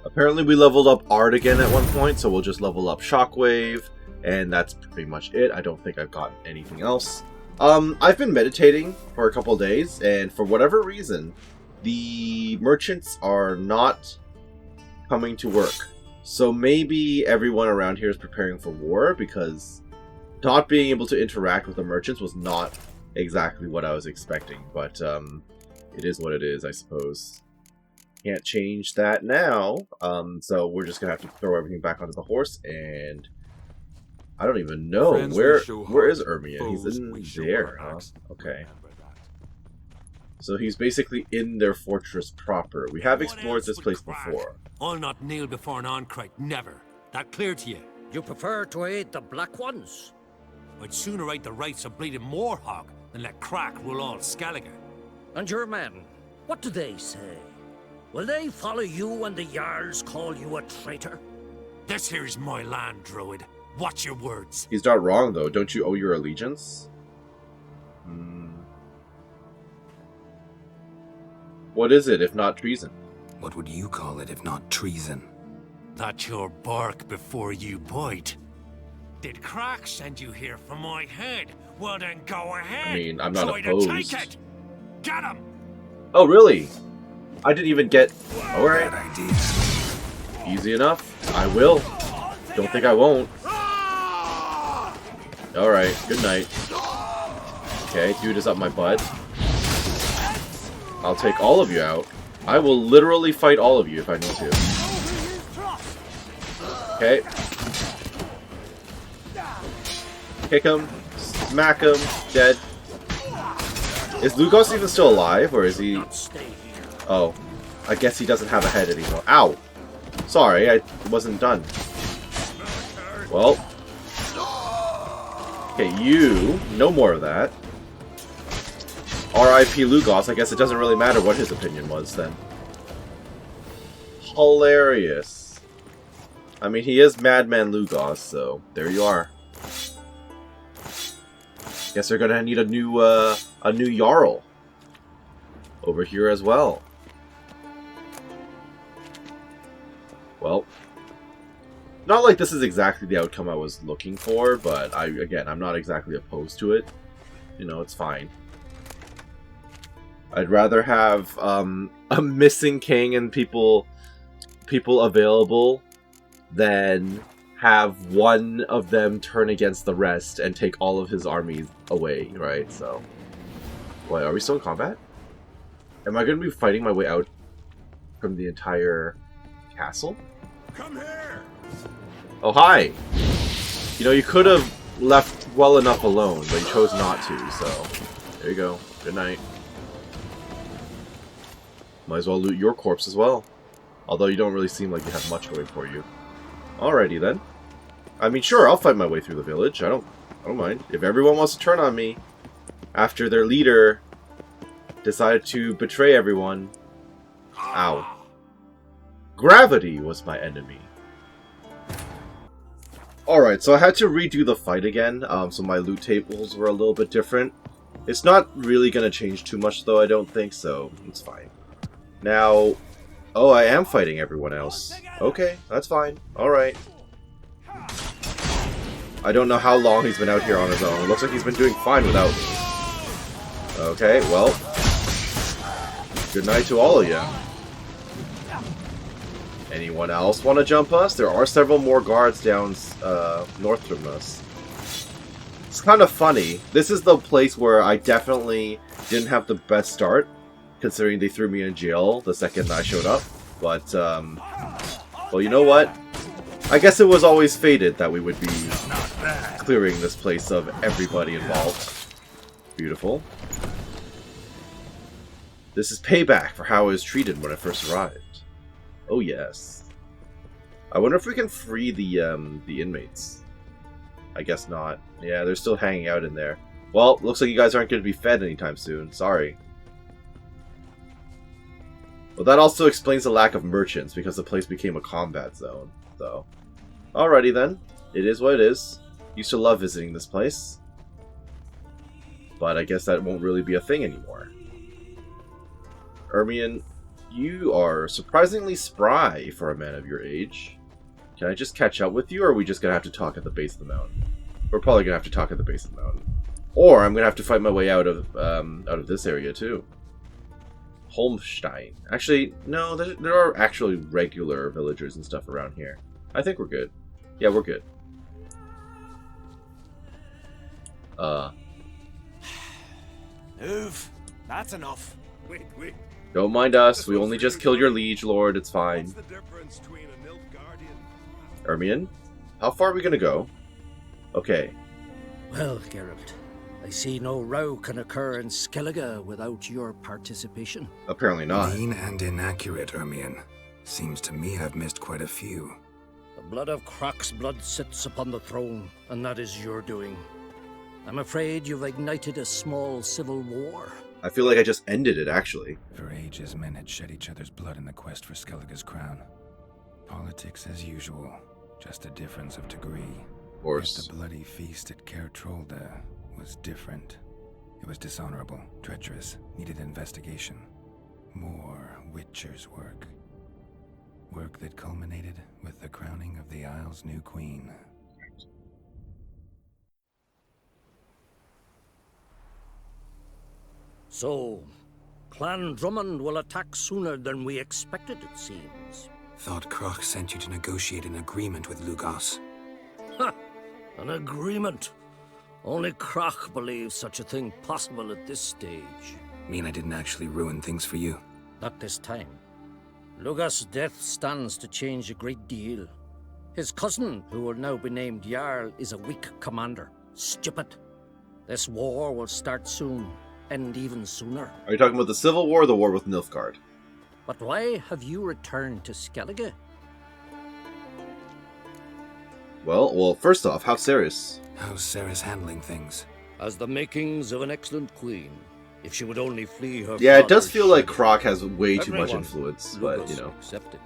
Apparently we leveled up Art again at one point, so we'll just level up Shockwave, and that's pretty much it. I don't think I've got anything else. I've been meditating for a couple of days, and for whatever reason, the merchants are not coming to work. So maybe everyone around here is preparing for war, because not being able to interact with the merchants was not exactly what I was expecting, but it is what it is, I suppose. Can't change that now, so we're just gonna have to throw everything back onto the horse, and I don't even know. Where is Ermion? He's in there, huh? Okay. So he's basically in their fortress proper. We have explored this place before. I'll not kneel before an Oncrite, never. That clear to you? You prefer to aid the black ones? I'd sooner right the rights of bleeding Moorhog than let Crack rule all Skellige. And your men, what do they say? Will they follow you when the Jarls call you a traitor? This here's my land, Druid. Watch your words. He's not wrong, though. Don't you owe your allegiance? What is it, if not treason? What would you call it if not treason? That's your bark before you bite. Did Crack send you here for my head? Well then go ahead. I mean, I'm not Try opposed. to take it. Get him. Oh, really? I didn't even get... Alright. Bad idea. Easy enough. I will. Don't think I won't. Alright, good night. Okay, dude is up my butt. I'll take all of you out. I will literally fight all of you if I need to. Okay. Kick him. Smack him. Dead. Is Lugos even still alive, or is he... Oh. I guess he doesn't have a head anymore. Ow! Sorry, I wasn't done. Well. Okay, you. No more of that. R.I.P. Lugos. I guess it doesn't really matter what his opinion was, then. Hilarious. I mean, he is Madman Lugos, so there you are. Guess they're gonna need a new Jarl over here as well. Well, not like this is exactly the outcome I was looking for, but I'm not exactly opposed to it. You know, it's fine. I'd rather have a missing king and people available than have one of them turn against the rest and take all of his armies away, right? So, wait, are we still in combat? Am I going to be fighting my way out from the entire castle? Come here. Oh, hi! You know, you could have left well enough alone, but you chose not to, so there you go. Good night. Might as well loot your corpse as well. Although you don't really seem like you have much going for you. Alrighty then. I mean, sure, I'll fight my way through the village. I don't mind. If everyone wants to turn on me after their leader decided to betray everyone. Ow. Gravity was my enemy. Alright, so I had to redo the fight again, so my loot tables were a little bit different. It's not really going to change too much though, I don't think, so it's fine. Now, oh, I am fighting everyone else. Okay, that's fine. Alright. I don't know how long he's been out here on his own. It looks like he's been doing fine without me. Okay, well. Good night to all of you. Anyone else want to jump us? There are several more guards down north from us. It's kind of funny. This is the place where I definitely didn't have the best start, considering they threw me in jail the second I showed up. But, well, you know what? I guess it was always fated that we would be clearing this place of everybody involved. Beautiful. This is payback for how I was treated when I first arrived. Oh yes. I wonder if we can free the inmates. I guess not. Yeah, they're still hanging out in there. Well, looks like you guys aren't going to be fed anytime soon. Sorry. Well, that also explains the lack of merchants, because the place became a combat zone. So, alrighty then. It is what it is. Used to love visiting this place. But I guess that won't really be a thing anymore. Ermion, you are surprisingly spry for a man of your age. Can I just catch up with you, or are we just going to have to talk at the base of the mountain? We're probably going to have to talk at the base of the mountain. Or I'm going to have to fight my way out of this area, too. Holmstein. Actually, no, there are actually regular villagers and stuff around here. I think we're good. Yeah, we're good. Move. That's enough. Wait. Don't mind us. We only just killed your liege lord. It's fine. What's the difference between an elf guardian? Ermion, how far are we going to go? Okay. Well, Geralt, I see no row can occur in Skellige without your participation. Apparently not. Mean and inaccurate, Ermion. Seems to me I've missed quite a few. The blood of Croc's blood sits upon the throne, and that is your doing. I'm afraid you've ignited a small civil war. I feel like I just ended it, actually. For ages, men had shed each other's blood in the quest for Skellige's crown. Politics as usual. just a difference of degree. Of course. Yet the bloody feast at Caer Trolda was different. It was dishonorable, treacherous, needed investigation. More Witcher's work. Work that culminated with the crowning of the Isle's new queen. So, Clan Drummond will attack sooner than we expected, it seems. Thought Kroch sent you to negotiate an agreement with Lugos. Ha! An agreement? Only Kroch believes such a thing possible at this stage. Mean I didn't actually ruin things for you? Not this time. Lugos' death stands to change a great deal. His cousin, who will now be named Jarl, is a weak commander. Stupid. This war will start soon, end even sooner. Are you talking about the Civil War or the war with Nilfgaard? But why have you returned to Skellige? Well, first off, how's Ceres? How's Ceres handling things? Has the makings of an excellent queen. If she would only flee her Yeah, it does father's feel like shadow. Kroch has way too much Everyone, influence, but, Lugos you know. accepted,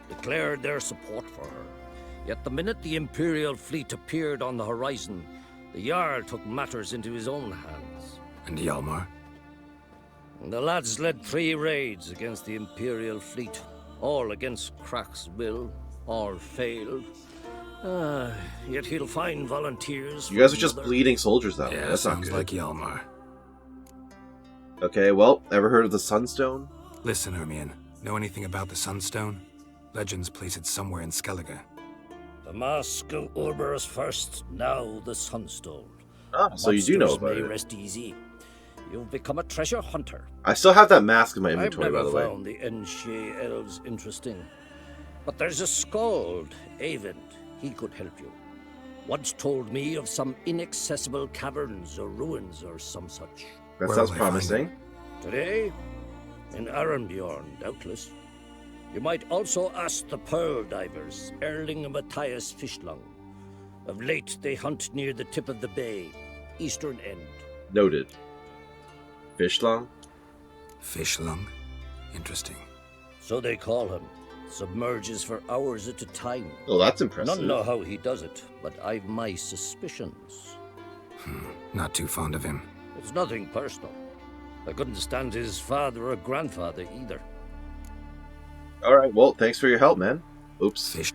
declared their support for her. Yet the minute the Imperial fleet appeared on the horizon, the Jarl took matters into his own hands. And Hjalmar? The lads led 3 raids against the Imperial fleet, all against Kroch's will, all failed. Yet he'll find volunteers. You guys are just bleeding soldiers that way. Yeah, That's not sounds good. like Hjalmar. Okay, well, ever heard of the Sunstone? Listen, Hermione. Know anything about the Sunstone? Legends place it somewhere in Skellige. The Mask of Urberus first, now the Sunstone. Ah, so you do know Monsters about may it. rest easy. You've become a treasure hunter. I still have that mask in my inventory, I've by never the way. found the Enshe elves interesting. But there's a skald, Eyvind. He could help you. Once told me of some inaccessible caverns or ruins or some such. That Where sounds will I find promising. Today, in Arenbjorn, doubtless. You might also ask the pearl divers, Erling and Matthias Fishlung. Of late, they hunt near the tip of the bay, eastern end. Noted. Fishlung? Fishlung? Interesting. So they call him. Submerges for hours at a time. Oh, that's impressive. None know how he does it, but I've my suspicions. Not too fond of him. It's nothing personal. I couldn't stand his father or grandfather either. Alright, well, thanks for your help, man. Oops. Fish.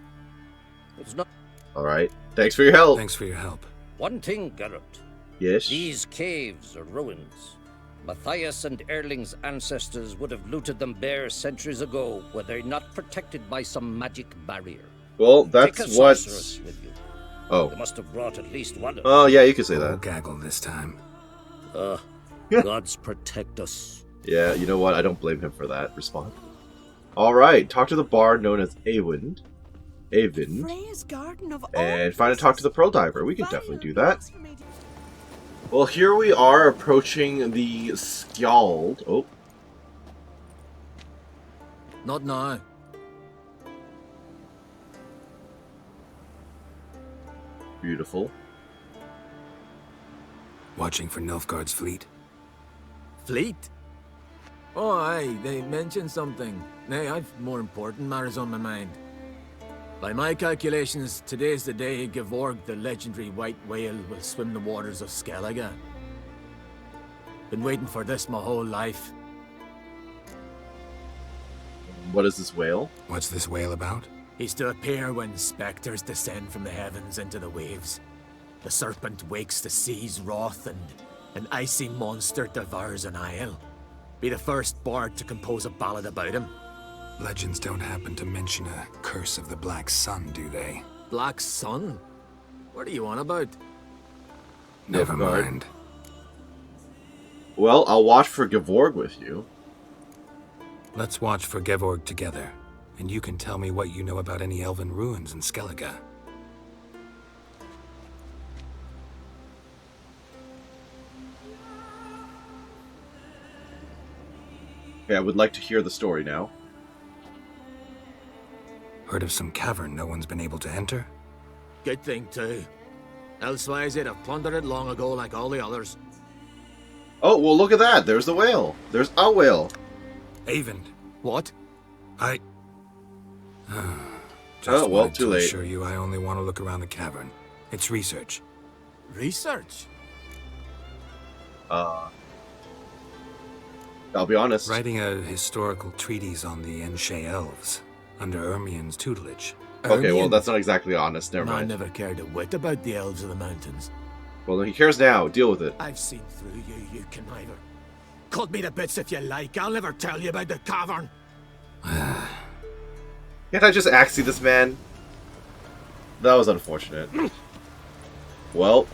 It's not. Alright, thanks for your help. Thanks for your help. One thing, Geralt. Yes? These caves are ruins. Matthias and Erling's ancestors would have looted them bare centuries ago were they not protected by some magic barrier. Well, Take that's a what... sorceress with you. Oh. They must have brought at least one of Oh, yeah, you could say We'll that. gaggle this time. Gods protect us. Yeah, you know what? I don't blame him for that response. Alright, talk to the bard known as Eyvind. And find and talk to the Pearl Diver. We can definitely do that. Well, here we are approaching the Skjald. Oh. Not now. Beautiful. Watching for Nilfgaard's fleet. Fleet? Oh, aye, they mentioned something. Nay, I've more important matters on my mind. By my calculations, today's the day Gevorg, the legendary white whale, will swim the waters of Skellige. Been waiting for this my whole life. What is this whale? What's this whale about? He's to appear when spectres descend from the heavens into the waves. The serpent wakes the sea's wrath, and an icy monster devours an isle. Be the first bard to compose a ballad about him. Legends don't happen to mention a curse of the Black Sun, do they? Black Sun? What are you on about? Never Nilfgaard. mind. Well, I'll watch for Gevorg with you. Let's watch for Gevorg together, and you can tell me what you know about any elven ruins in Skellige. Okay, I would like to hear the story now. Heard of some cavern no one's been able to enter? Good thing, too. Elsewise, they'd have plundered it long ago like all the others. Oh, well, look at that. There's the whale. There's a whale. Eyvind. What? Just Oh, well, wanted too to late. assure you I only want to look around the cavern. It's research. Research? I'll be honest. Writing a historical treatise on the Enshe elves under Ermien's tutelage. Okay, well, Ermien- that's not exactly honest. Never Man mind. never cared a whit about the elves of the mountains. Well, he cares now. Deal with it. I've seen through you, you conniver. Cut me to bits if you like. I'll never tell you about the cavern. Can't I just axie this man? That was unfortunate. Well,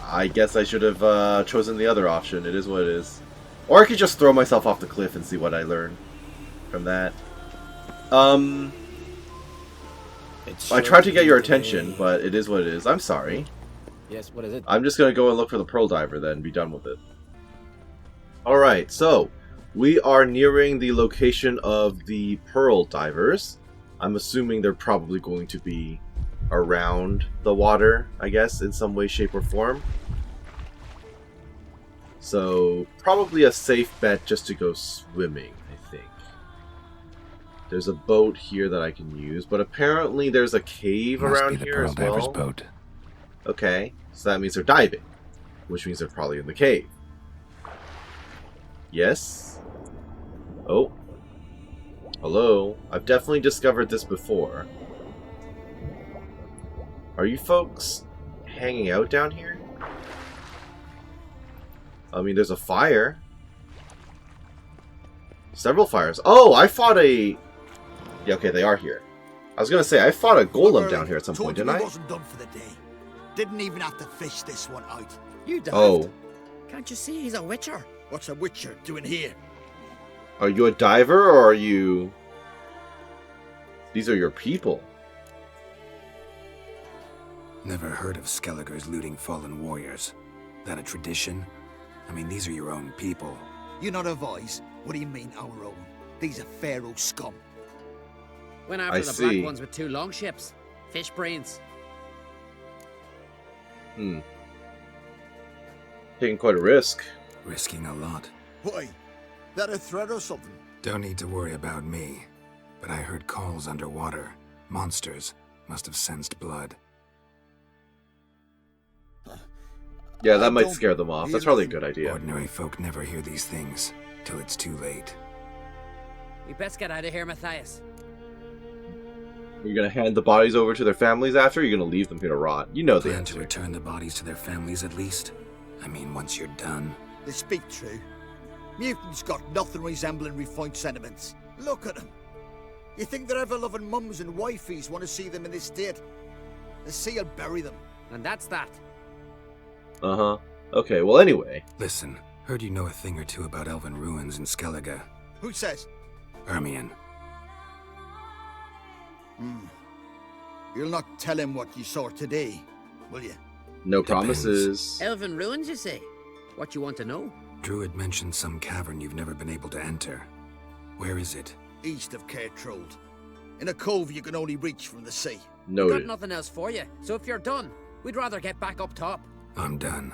I guess I should have chosen the other option. It is what it is. Or I could just throw myself off the cliff and see what I learn from that. I tried to get your attention, but it is what it is. I'm sorry. Yes, what is it? I'm just gonna go and look for the Pearl Diver then and be done with it. Alright, so we are nearing the location of the Pearl Divers. I'm assuming they're probably going to be around the water, I guess, in some way, shape, or form. So, probably a safe bet just to go swimming, I think. There's a boat here that I can use, but apparently there's a cave around here as well. Pearl Diver's boat. Okay, so that means they're diving, which means they're probably in the cave. Yes? Oh. Hello? I've definitely discovered this before. Are you folks hanging out down here? I mean, there's a fire. Several fires. Oh, I fought a... Yeah, okay, they are here. I was gonna say, I fought a golem down here at some point, didn't I? Wasn't done for the day. Didn't even have to fish this one out. You daft. Oh. Can't you see he's a witcher? What's a witcher doing here? Are you a diver, or are you... These are your people. Never heard of Skellige's looting fallen warriors. That a tradition? I mean, these are your own people. You're not a voice. What do you mean, our own? These are Pharaoh scum. Went I after the see. black ones with 2 longships. Fish brains. Taking quite a risk. Risking a lot. Why? That a threat or something? Don't need to worry about me. But I heard calls underwater. Monsters must have sensed blood. Yeah, that might scare them off. That's probably a good idea. Ordinary folk never hear these things till it's too late. We best get out of here, Matthias. You're gonna hand the bodies over to their families after, or you're gonna leave them here to rot? You know the Plan answer. to return the bodies to their families at least? I mean, once you're done. They speak true. Mutants got nothing resembling refined sentiments. Look at them. You think their ever-loving mums and wifeys want to see them in this state? The sea will bury them. And that's that. Uh-huh. Okay, well anyway. Listen, heard you know a thing or two about elven ruins in Skellige. Who says? Ermien. You'll not tell him what you saw today, will you? No promises. Elven ruins, you say? What you want to know? Druid mentioned some cavern you've never been able to enter. Where is it? East of Cairtrold. In a cove you can only reach from the sea. We've Noted. got nothing else for you, so if you're done, we'd rather get back up top. I'm done.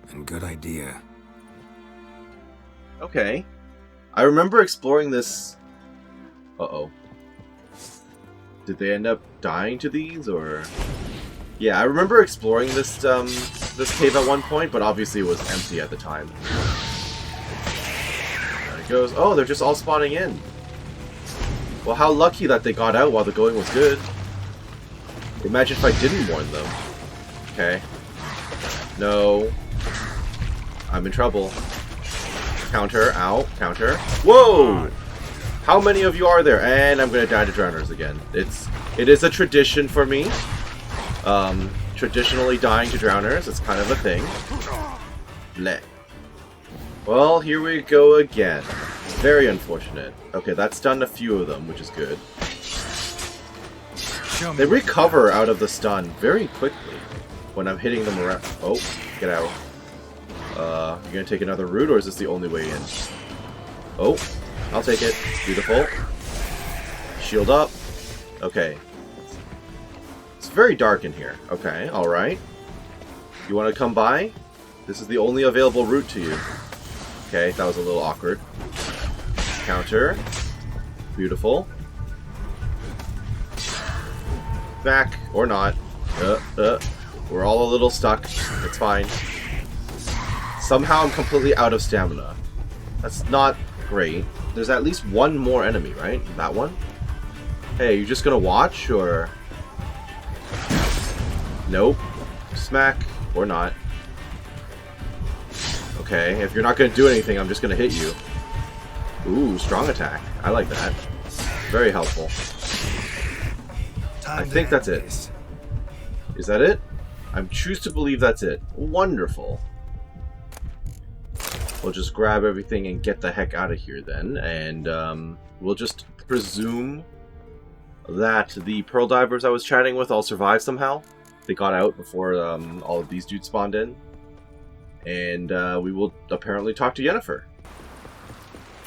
And good idea. Okay. I remember exploring this... Uh-oh. Did they end up dying to these, or... Yeah, I remember exploring this this cave at one point, but obviously it was empty at the time. There it goes. Oh, they're just all spawning in. Well, how lucky that they got out while the going was good. Imagine if I didn't warn them. Okay. No. I'm in trouble. Counter, ow, counter. Whoa! How many of you are there? And I'm gonna die to drowners again. It is a tradition for me. Traditionally dying to drowners. It's kind of a thing. Bleh. Well, here we go again. Very unfortunate. Okay, that's done a few of them, which is good. They recover out of the stun very quickly when I'm hitting them around. Oh, get out. You gonna take another route, or is this the only way in? Oh, I'll take it. Beautiful. Shield up. Okay. It's very dark in here. Okay, alright. You want to come by? This is the only available route to you. Okay, that was a little awkward. Counter. Beautiful. Back or not. We're all a little stuck. It's fine. Somehow I'm completely out of stamina. That's not great. There's at least one more enemy, right? That one? Hey, you just gonna watch, or... Nope. Smack. Or not. Okay, if you're not gonna do anything, I'm just gonna hit you. Ooh, strong attack. I like that. Very helpful. I think that's it. Is that it? I choose to believe that's it. Wonderful. We'll just grab everything and get the heck out of here then, and we'll just presume that the Pearl Divers I was chatting with all survived somehow. They got out before all of these dudes spawned in. And we will apparently talk to Yennefer.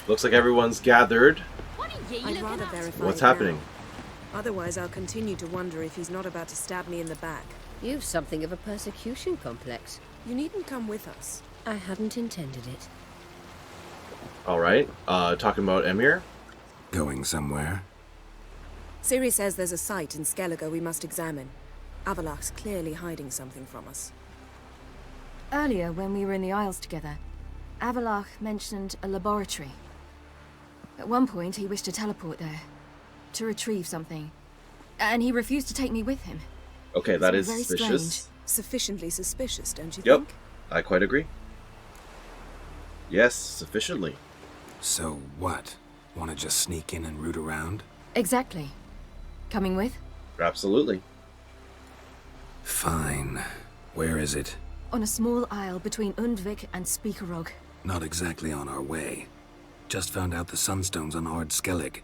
Looks like everyone's gathered. I'd rather verify What's it now. happening? Otherwise, I'll continue to wonder if he's not about to stab me in the back. You've something of a persecution complex. You needn't come with us. I hadn't intended it. Alright, talking about Emir? Going somewhere? Ciri says there's a site in Skellige we must examine. Avallac'h's clearly hiding something from us. Earlier, when we were in the Isles together, Avallac'h mentioned a laboratory. At one point, he wished to teleport there, to retrieve something. And he refused to take me with him. Okay, that is very suspicious. strange. Sufficiently suspicious, don't you Yep, think? I quite agree. Yes, sufficiently. So what? Want to just sneak in and root around? Exactly. Coming with? Absolutely. Fine. Where is it? On a small isle between Undvik and Speakerog. Not exactly on our way. Just found out the Sunstone's on Ard Skellige.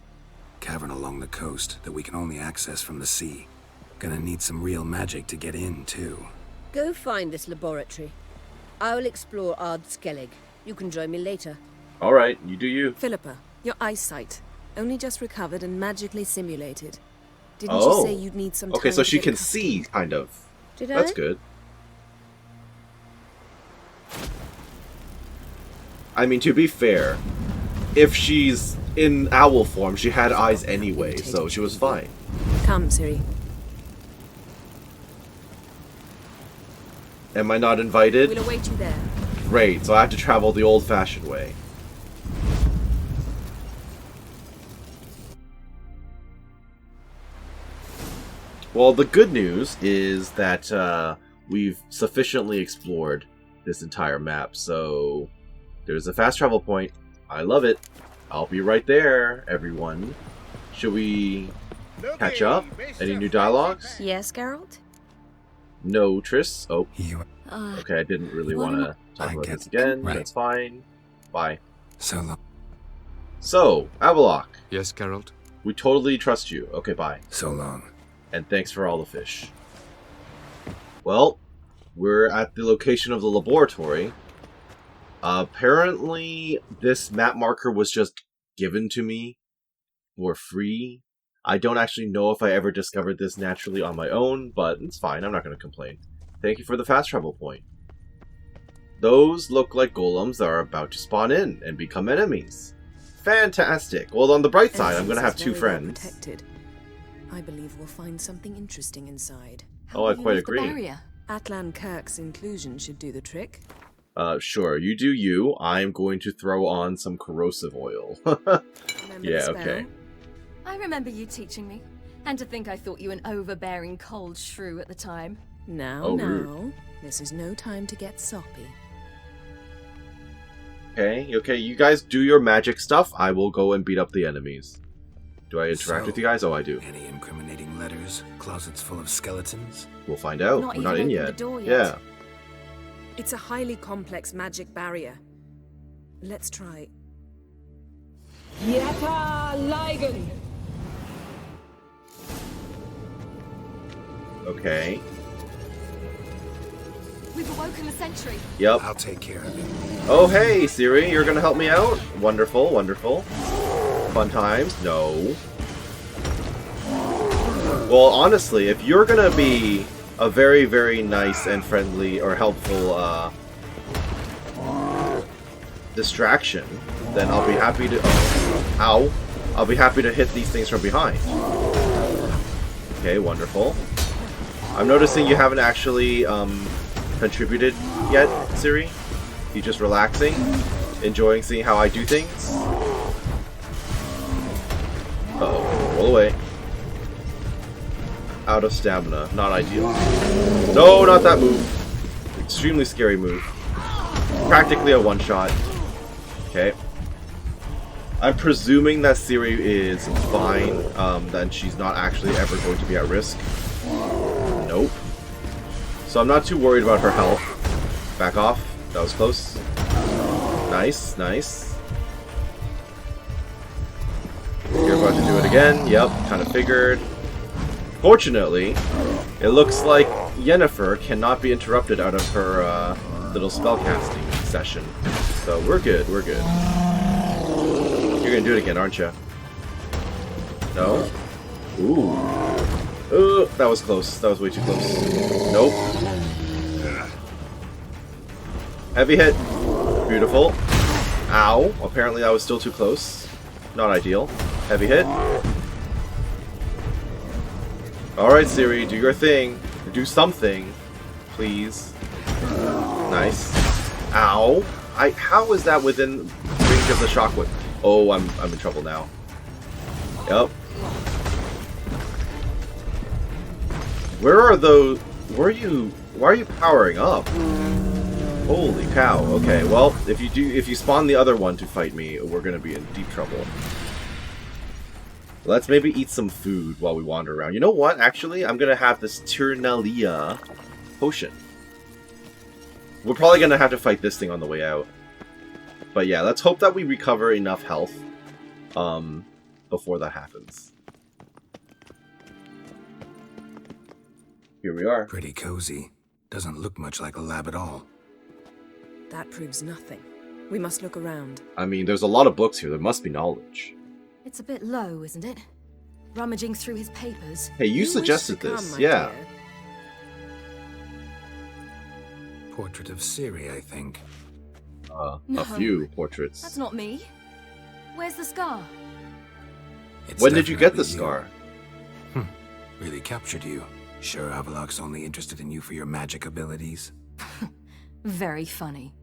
Cavern along the coast that we can only access from the sea. Gonna need some real magic to get in, too. Go find this laboratory. I will explore Ard Skellige. You can join me later. Alright, you do you. Philippa, your eyesight. Only just recovered and magically simulated. Didn't Oh. you say you'd need some time Okay, so to she get can accustomed? see, kind of. Did That's I? good. I mean, to be fair, if she's in owl form, she had eyes anyway, so she was fine. Come, Ciri. Am I not invited? We'll await you there. Great, so I have to travel the old-fashioned way. Well, the good news is that we've sufficiently explored this entire map, so there's a fast travel point. I love it. I'll be right there, everyone. Should we catch up? Any new dialogues? Yes, Geralt? No, Triss. Oh, Uh, okay, I didn't really what want am to talk about this again. right. That's fine. Bye. So long. So, Avallac'h, Yes, Geralt? we totally trust you. Okay, bye. So long. And thanks for all the fish. Well, we're at the location of the laboratory. Apparently, this map marker was just given to me for free. I don't actually know if I ever discovered this naturally on my own, but it's fine. I'm not going to complain. Thank you for the fast travel point. Those look like golems that are about to spawn in and become enemies. Fantastic. Well, on the bright side, I'm going to have two friends. Protected. I believe we'll find something interesting inside. Oh, I quite agree. Atlan Kirk's inclusion should do the trick. Sure, you do you. I'm going to throw on some corrosive oil. Yeah, okay. I remember you teaching me. And to think I thought you an overbearing cold shrew at the time. Now, Oh, now. rude. This is no time to get soppy. Okay, you guys do your magic stuff. I will go and beat up the enemies. Do I interact So, with you guys? Oh, I do. Any incriminating letters? Closets full of skeletons? We'll find out. Not We're not even in opened yet. the door yet. Yeah. It's a highly complex magic barrier. Let's try. Okay. We've awoken the sentry. Yep. I'll take care of it. Oh, hey, Ciri, you're gonna help me out? Wonderful, wonderful. Fun times? No. Well, honestly, if you're gonna be a very, very nice and friendly or helpful, distraction, then I'll be happy to... Ow. I'll be happy to hit these things from behind. Okay, wonderful. I'm noticing you haven't actually contributed yet, Ciri. You're just relaxing, enjoying seeing how I do things. Uh-oh, roll away. Out of stamina, not ideal. No, not that move. Extremely scary move. Practically a one-shot. Okay. I'm presuming that Ciri is fine, that she's not actually ever going to be at risk. Nope. So I'm not too worried about her health. Back off. That was close. Nice, nice. You're about to do it again. Yep, kind of figured. Fortunately, it looks like Yennefer cannot be interrupted out of her little spellcasting session. So we're good, we're good. You're gonna do it again, aren't you? No? Ooh. That was close. That was way too close. Nope. Heavy hit. Beautiful. Ow. Apparently that was still too close. Not ideal. Heavy hit. Alright, Ciri, do your thing. Do something. Please. Nice. Ow. How is that within range of the shockwave? Oh, I'm in trouble now. Yep. Where are those? Why are you powering up? Holy cow. Okay, well, if you spawn the other one to fight me, we're gonna be in deep trouble. Let's maybe eat some food while we wander around. You know what? Actually, I'm gonna have this Turnalia potion. We're probably gonna have to fight this thing on the way out. But yeah, let's hope that we recover enough health before that happens. Here we are. Pretty cozy. Doesn't look much like a lab at all. That proves nothing. We must look around. I mean, there's a lot of books here. There must be knowledge. It's a bit low, isn't it? Rummaging through his papers. Hey, you suggested this. Yeah. Portrait of Ciri, I think. No, a few portraits. That's not me. Where's the scar? When did you get the scar? Really captured you. Sure Avallac'h's only interested in you for your magic abilities? Very funny.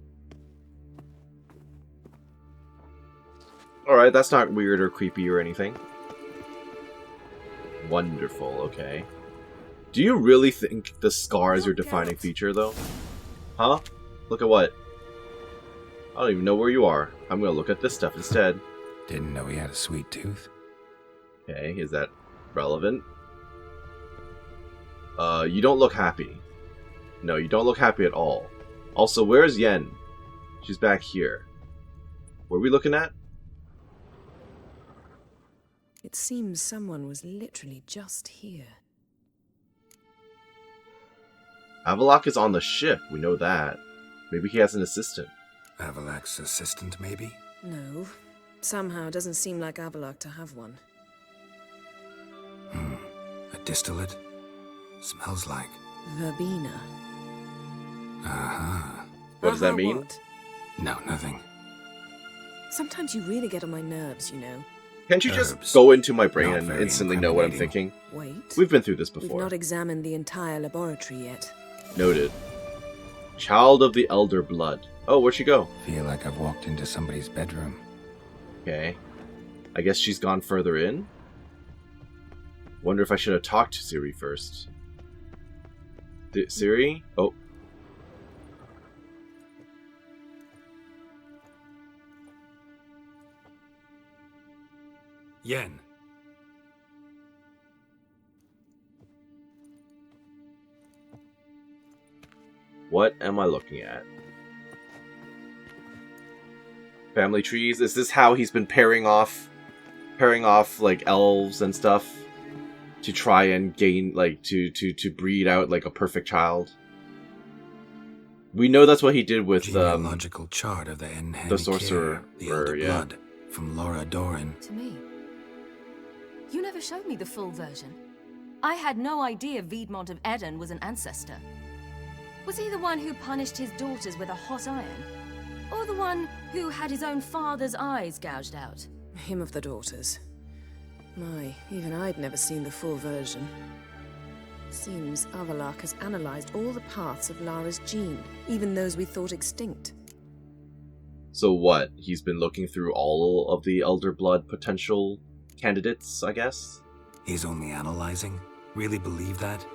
Alright, that's not weird or creepy or anything. Wonderful, okay. Do you really think the scar is your defining feature, though? Huh? Look at what? I don't even know where you are. I'm gonna look at this stuff instead. Didn't know he had a sweet tooth. Okay, is that relevant? You don't look happy. No, you don't look happy at all. Also, where's Yen? She's back here. What are we looking at? It seems someone was literally just here. Avallac'h is on the ship, we know that. Maybe he has an assistant. Avallac'h's assistant, maybe? No. Somehow it doesn't seem like Avallac'h to have one. A distillate? Smells like... Verbena. Uh-huh. What does that mean? What? No, nothing. Sometimes you really get on my nerves, you know. Can't you just go into my brain and instantly know what I'm thinking? Wait. We've been through this We've before. not examined the entire laboratory yet. Noted. Child of the Elder Blood. Oh, where'd she go? Feel like I've walked into somebody's bedroom. Okay. I guess she's gone further in? Wonder if I should have talked to Ciri first. Ciri? Oh. Yen. What am I looking at? Family trees? Is this how he's been pairing off like elves and stuff to try and gain like to breed out like a perfect child? We know that's what he did with genealogical chart of the sorcerer, the Elder yeah. Blood from Laura Doran. To me. You never showed me the full version. I had no idea Viedmont of Eden was an ancestor. Was he the one who punished his daughters with a hot iron? Or the one who had his own father's eyes gouged out? Him of the daughters. My, even I'd never seen the full version. Seems Avallac'h has analyzed all the paths of Lara's gene, even those we thought extinct. So what? He's been looking through all of the Elder Blood potential candidates, I guess? He's only analyzing? Really believe that?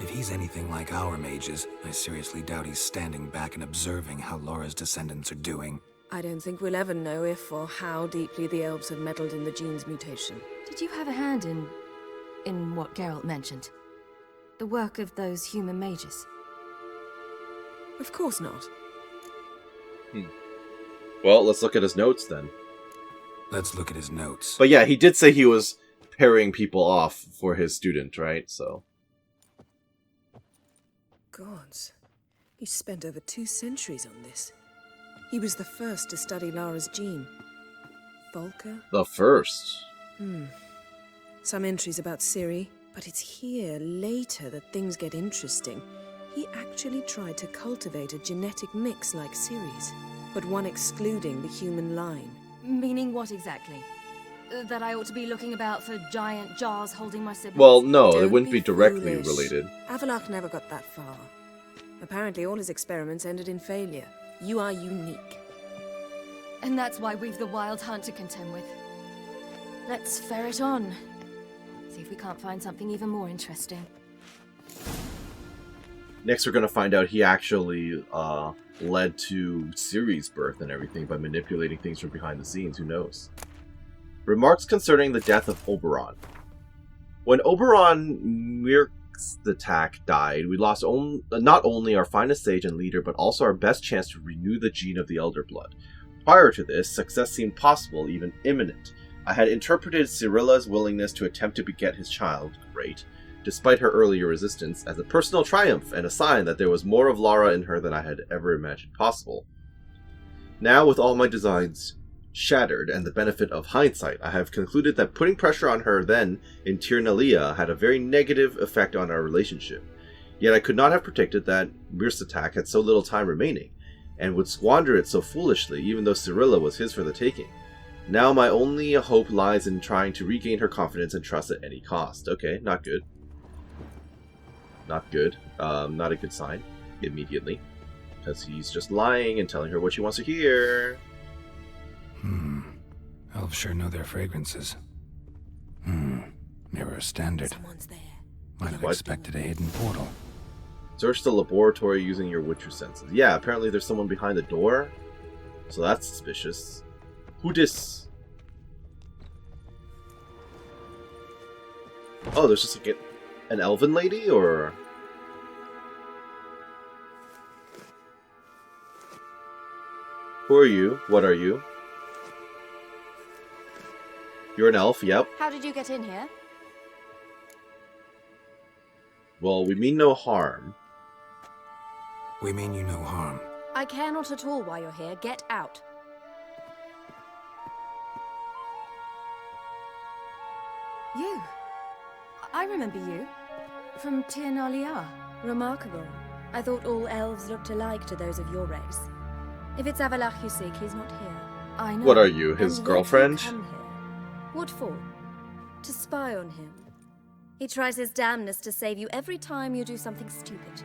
If he's anything like our mages, I seriously doubt he's standing back and observing how Laura's descendants are doing. I don't think we'll ever know if or how deeply the elves have meddled in the gene's mutation. Did you have a hand in what Geralt mentioned? The work of those human mages? Of course not. Well, let's look at his notes then. Let's look at his notes. But yeah, he did say he was pairing people off for his student, right? So. Gods. He spent over 2 centuries on this. He was the first to study Lara's gene. Volker? The first? Some entries about Ciri, but it's here, later, that things get interesting. He actually tried to cultivate a genetic mix like Ciri's, but one excluding the human line. Meaning what exactly? That I ought to be looking about for giant jars holding my siblings? Well, no, it Don't wouldn't be directly foolish. related. Avallac'h never got that far. Apparently all his experiments ended in failure. You are unique. And that's why we've the Wild Hunt to contend with. Let's ferret on. See if we can't find something even more interesting. Next, we're going to find out he actually led to Ciri's birth and everything by manipulating things from behind the scenes. Who knows? Remarks concerning the death of Oberon. When Oberon Mirkstatak died, we lost not only our finest sage and leader, but also our best chance to renew the gene of the Elder Blood. Prior to this, success seemed possible, even imminent. I had interpreted Cyrilla's willingness to attempt to beget his child, great, despite her earlier resistance, as a personal triumph and a sign that there was more of Lara in her than I had ever imagined possible. Now, with all my designs shattered and the benefit of hindsight, I have concluded that putting pressure on her then in Tirnalia had a very negative effect on our relationship. Yet I could not have predicted that Mirkstatak had so little time remaining, and would squander it so foolishly, even though Cyrilla was his for the taking. Now my only hope lies in trying to regain her confidence and trust at any cost. Okay, not good. Not good. Not a good sign, immediately. Because he's just lying and telling her what she wants to hear. Elves sure know their fragrances. Mirror standard. Someone's there. Might have expected a hidden portal. Search the laboratory using your Witcher senses. Yeah, apparently there's someone behind the door. So that's suspicious. Who dis? Oh, there's just like an elven lady, or? Who are you? What are you? You're an elf, yep. How did you get in here? Well, we mean no harm. We mean you no harm. I care not at all why you're here. Get out. You. I remember you. From Tirnalia. Remarkable. I thought all elves looked alike to those of your race. If it's Avallac'h you seek, he's not here. I know. What are you, his And girlfriend? yet you come here. What for? To spy on him. He tries his damnedest to save you every time you do something stupid.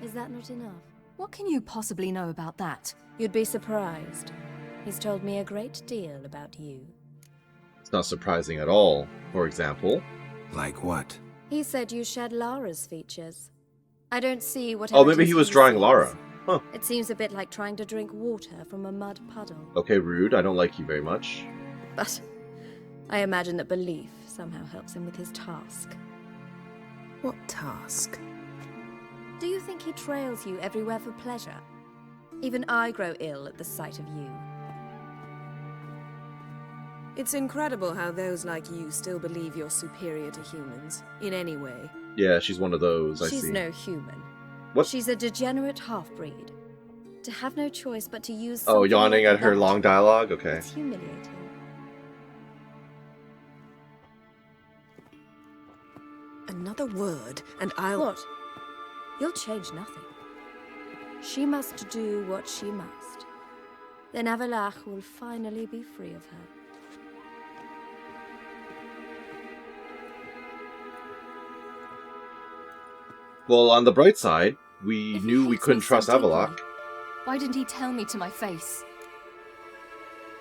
Is that not enough? What can you possibly know about that? You'd be surprised. He's told me a great deal about you. It's not surprising at all. For example? Like what? He said you shared Lara's features. I don't see what. Oh, maybe he was drawing Lara. Huh. It seems a bit like trying to drink water from a mud puddle. Okay, rude. I don't like you very much. But I imagine that belief somehow helps him with his task. What task? Do you think he trails you everywhere for pleasure? Even I grow ill at the sight of you. It's incredible how those like you still believe you're superior to humans, in any way. Yeah, she's one of those, I see. She's no human. What? She's a degenerate half-breed. To have no choice but to use Oh, something yawning like at her that, long dialogue? Okay. It's humiliating. Another word, and I'll... What? You'll change nothing. She must do what she must. Then Avallac'h will finally be free of her. Well, on the bright side, we If he knew we hates couldn't me so trust deeply, Avallac'h. Why didn't he tell me to my face?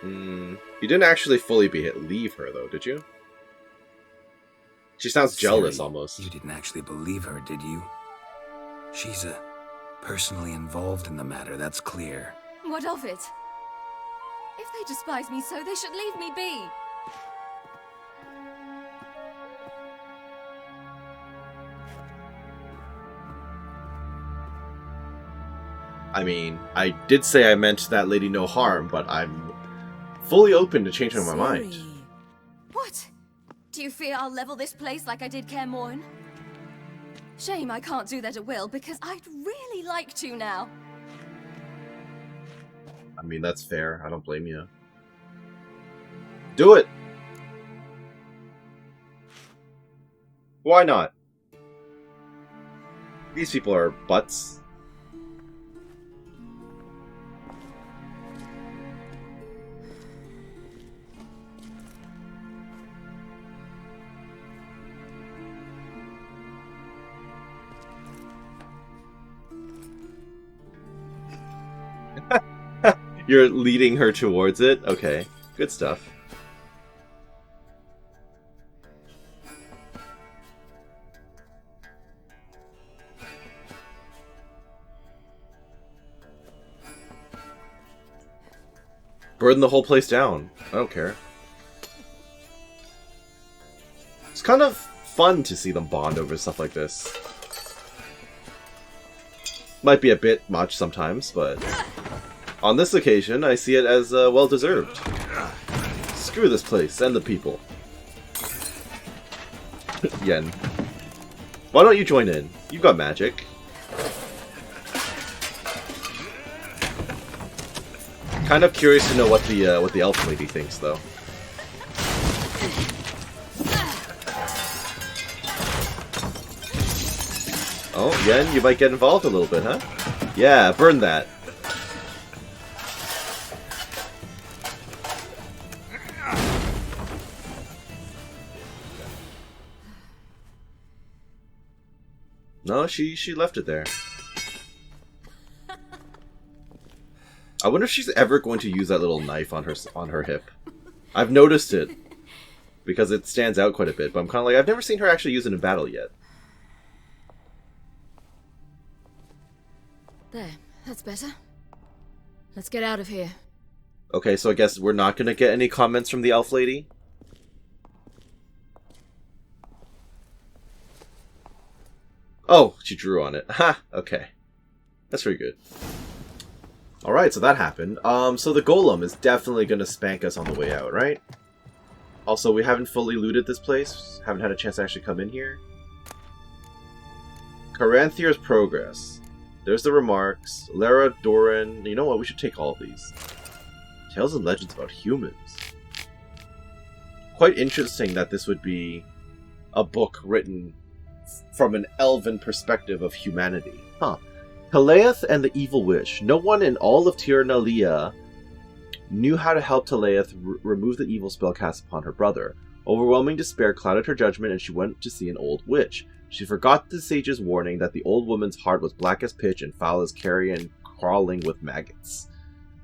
You didn't actually fully leave her, though, did you? She sounds jealous, Ciri, almost. You didn't actually believe her, did you? She's personally involved in the matter, that's clear. What of it? If they despise me so, they should leave me be. I mean, I did say I meant that lady no harm, but I'm fully open to changing my mind. What? Do you fear I'll level this place like I did Kaer Morhen? Shame I can't do that at will, because I'd really like to now. I mean, that's fair. I don't blame you. Do it! Why not? These people are butts. You're leading her towards it? Okay. Good stuff. Burn the whole place down. I don't care. It's kind of fun to see them bond over stuff like this. Might be a bit much sometimes, but on this occasion, I see it as well-deserved. Screw this place and the people. Yen. Why don't you join in? You've got magic. Kind of curious to know what the elf lady thinks, though. Oh, Yen, you might get involved a little bit, huh? Yeah, burn that. No, she left it there. I wonder if she's ever going to use that little knife on her hip. I've noticed it because it stands out quite a bit, but I'm kind of like, I've never seen her actually use it in battle yet. There, that's better. Let's get out of here. Okay, so I guess we're not going to get any comments from the elf lady? Oh, she drew on it. Ha! Okay. That's pretty good. Alright, so that happened. So the golem is definitely going to spank us on the way out, right? Also, we haven't fully looted this place. Haven't had a chance to actually come in here. Caranthir's progress. There's the remarks. Lara, Doran. You know what? We should take all of these. Tales and legends about humans. Quite interesting that this would be a book written from an elven perspective of humanity. Huh. Talaeth and the Evil Witch. No one in all of Tir Nalia knew how to help Talaeth remove the evil spell cast upon her brother. Overwhelming despair clouded her judgment and she went to see an old witch. She forgot the sage's warning that the old woman's heart was black as pitch and foul as carrion crawling with maggots.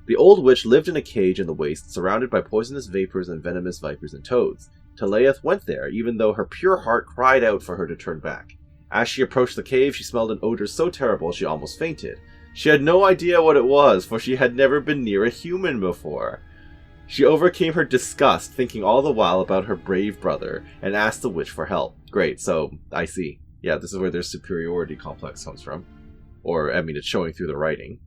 The old witch lived in a cage in the waste, surrounded by poisonous vapors and venomous vipers and toads. Talaeth went there, even though her pure heart cried out for her to turn back. As she approached the cave, she smelled an odor so terrible she almost fainted. She had no idea what it was, for she had never been near a human before. She overcame her disgust, thinking all the while about her brave brother, and asked the witch for help. Great, so, I see. Yeah, this is where their superiority complex comes from. Or, I mean, it's showing through the writing.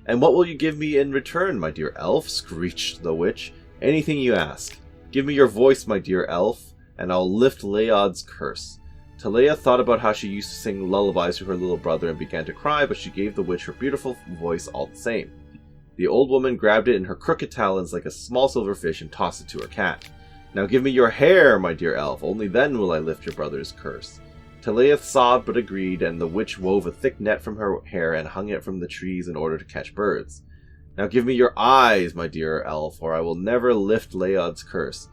"And what will you give me in return, my dear elf?" screeched the witch. "Anything you ask. Give me your voice, my dear elf, and I'll lift Leod's curse." Talaeth thought about how she used to sing lullabies to her little brother and began to cry, but she gave the witch her beautiful voice all the same. The old woman grabbed it in her crooked talons like a small silver fish and tossed it to her cat. "Now give me your hair, my dear elf, only then will I lift your brother's curse." Talaeth sobbed but agreed, and the witch wove a thick net from her hair and hung it from the trees in order to catch birds. "Now give me your eyes, my dear elf, or I will never lift Leod's curse."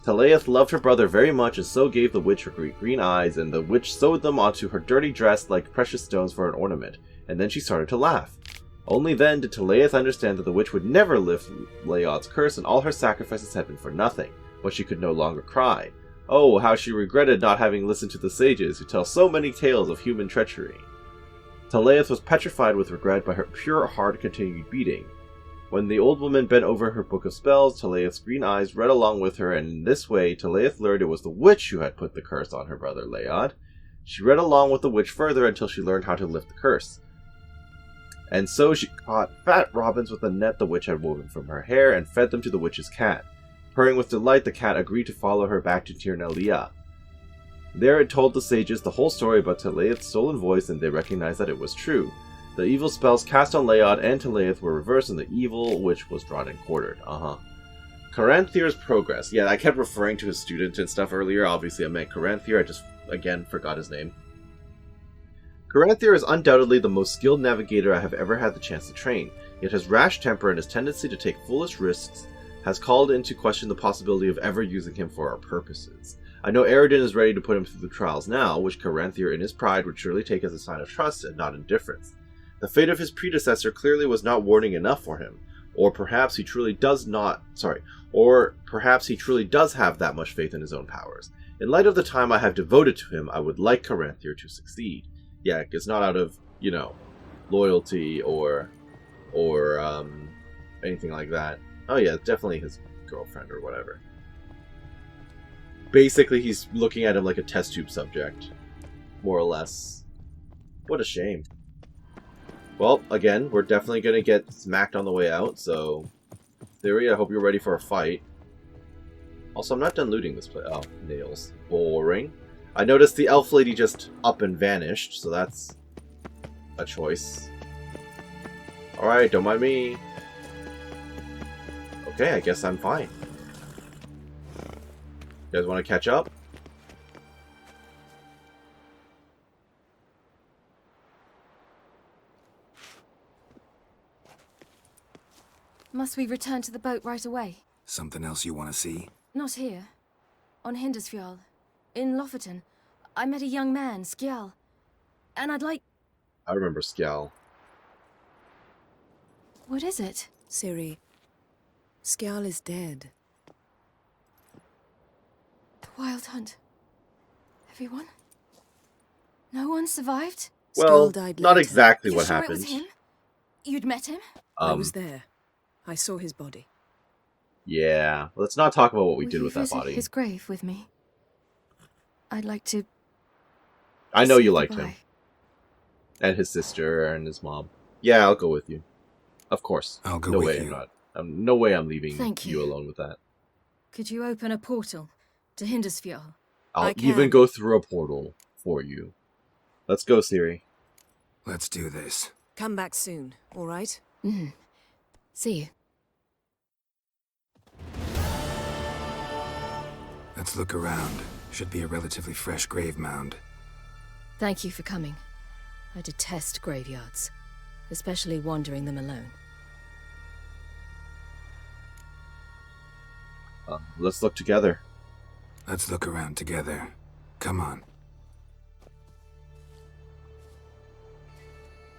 Teleath loved her brother very much and so gave the witch her green eyes, and the witch sewed them onto her dirty dress like precious stones for an ornament, and then she started to laugh. Only then did Teleath understand that the witch would never lift Leod's curse and all her sacrifices had been for nothing, but she could no longer cry. Oh, how she regretted not having listened to the sages who tell so many tales of human treachery. Teleath was petrified with regret, but her pure heart continued beating. When the old woman bent over her book of spells, Teleath's green eyes read along with her, and in this way Teleath learned it was the witch who had put the curse on her brother Leod. She read along with the witch further until she learned how to lift the curse. And so she caught fat robins with a net the witch had woven from her hair and fed them to the witch's cat. Purring with delight, the cat agreed to follow her back to Tir Nelia. There it told the sages the whole story about Teleath's stolen voice, and they recognized that it was true. The evil spells cast on Leod and Teleath were reversed, and the evil witch was drawn and quartered. Caranthir's progress. Yeah, I kept referring to his student and stuff earlier. Obviously, I meant Caranthir. I just, again, forgot his name. Caranthir is undoubtedly the most skilled navigator I have ever had the chance to train, yet his rash temper and his tendency to take foolish risks has called into question the possibility of ever using him for our purposes. I know Eredin is ready to put him through the trials now, which Caranthir in his pride would surely take as a sign of trust and not indifference. The fate of his predecessor clearly was not warning enough for him, or perhaps he truly does have that much faith in his own powers. In light of the time I have devoted to him, I would like Caranthir to succeed. Yeah, it's not out of, loyalty or anything like that. Oh yeah, definitely his girlfriend or whatever. Basically, he's looking at him like a test tube subject, more or less. What a shame. Well, again, we're definitely going to get smacked on the way out, so... Theory, I hope you're ready for a fight. Also, I'm not done looting this place. Oh, nails. Boring. I noticed the elf lady just up and vanished, so that's a choice. Alright, don't mind me. Okay, I guess I'm fine. You guys want to catch up? Must we return to the boat right away? Something else you want to see? Not here. On Hindersfjall. In Lofoten. I met a young man, Skjal. And I'd like... I remember Skjal. What is it? Ciri, Skjal is dead. The Wild Hunt. Everyone? No one survived? Well, died not later. exactly You what sure happened. It was him? You'd met him? I was there. I saw his body. Yeah, let's not talk about what we Will did you with that visit body. his grave with me? I'd like to... I know say you liked goodbye. him. And his sister and his mom. Yeah, I'll go with you. Of course. I'll go no with way you. No way I'm leaving Thank you. alone with that. Could you open a portal to Hindersfjall? I'll I even can. go through a portal for you. Let's go, Ciri. Let's do this. Come back soon, all right? See you. Let's look around. Should be a relatively fresh grave mound. Thank you for coming. I detest graveyards, especially wandering them alone. Let's look together. Let's look around together. Come on.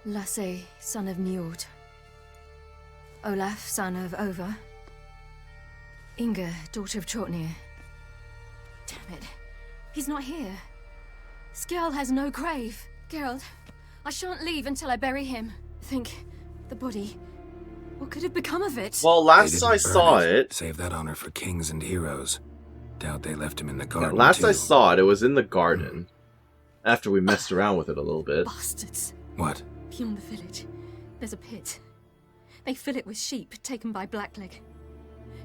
Lasse, son of Njord. Olaf, son of Over. Inga, daughter of Trotnir. Damn it. He's not here. Skjal has no grave. Geralt, I shan't leave until I bury him. Think, the body. What could have become of it? Well, They last didn't I burn saw it... Save that honor for kings and heroes. Doubt they left him in the Yeah, garden, last too. I saw it, it was in the garden. After we messed around with it a little bit. Bastards. What? Beyond the village, there's a pit. They fill it with sheep taken by Blackleg.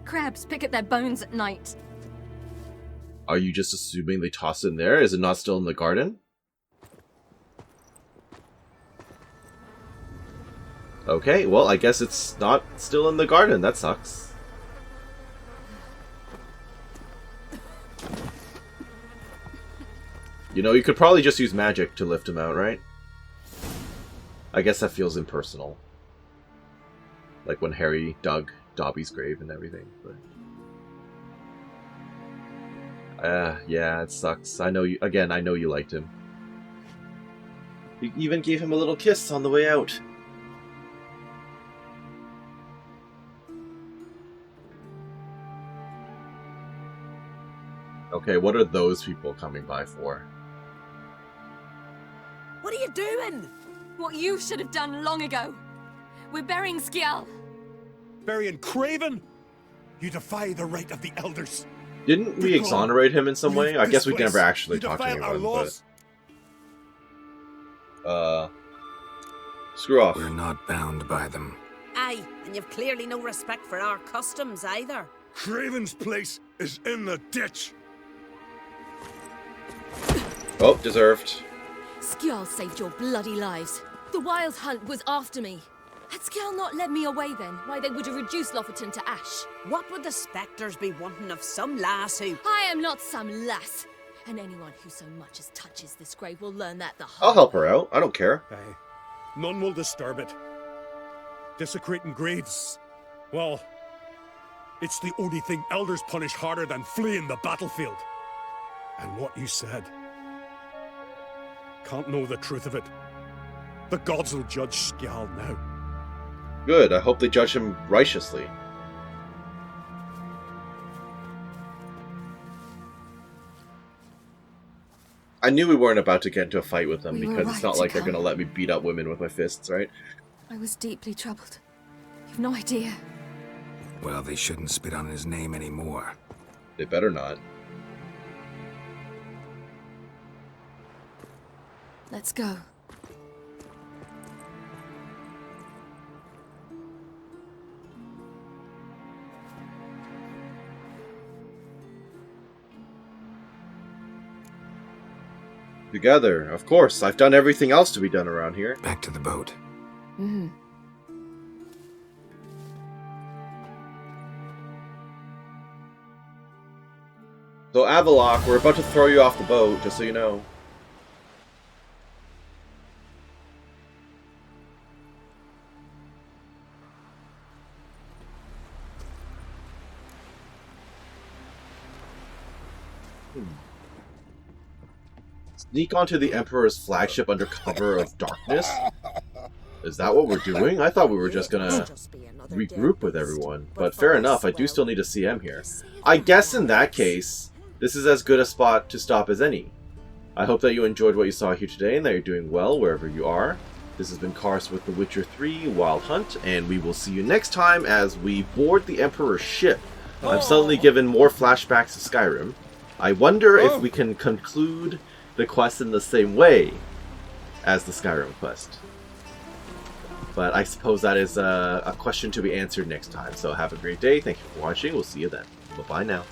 Crabs pick at their bones at night. Are you just assuming they tossed it in there? Is it not still in the garden? Okay, well, I guess it's not still in the garden. That sucks. You know, you could probably just use magic to lift him out, right? I guess that feels impersonal. Like when Harry dug Dobby's grave and everything. But... Yeah, it sucks. I know you. Again, I know you liked him. You even gave him a little kiss on the way out. Okay, what are those people coming by for? What are you doing? What you should have done long ago. We're burying Skellige. Burying Craven? You defy the right of the elders. Didn't we exonerate him in some way? I guess we never actually talked to anyone, but... Screw off. We're not bound by them. Aye, and you've clearly no respect for our customs either. Craven's place is in the ditch. Oh, deserved. Skellige saved your bloody lives. The Wild Hunt was after me. Had Skellige not led me away then, why they would have reduced Lofoten to ash. What would the spectres be wanting of some lass who... I am not some lass. And anyone who so much as touches this grave will learn that the hard I'll help her out. I don't care. Aye. None will disturb it. Desecrating graves. Well, it's the only thing elders punish harder than fleeing the battlefield. And what you said. Can't know the truth of it. The gods will judge Skellige now. Good, I hope they judge him righteously. I knew we weren't about to get into a fight with them because it's not like they're gonna let me beat up women with my fists, right? I was deeply troubled. You've no idea. Well, they shouldn't spit on his name anymore. They better not. Let's go. Together, of course. I've done everything else to be done around here. Back to the boat. Mm-hmm. So, Avallac'h, we're about to throw you off the boat, just so you know. Sneak onto the Emperor's flagship under cover of darkness? Is that what we're doing? I thought we were just gonna regroup with everyone. But fair enough, I do still need a CM here. I guess in that case, this is as good a spot to stop as any. I hope that you enjoyed what you saw here today and that you're doing well wherever you are. This has been Kars with The Witcher 3 Wild Hunt, and we will see you next time as we board the Emperor's ship. I'm suddenly given more flashbacks to Skyrim. I wonder if we can conclude the quest in the same way as the Skyrim quest. But I suppose that is a question to be answered next time. So have a great day. Thank you for watching. We'll see you then. Bye-bye now.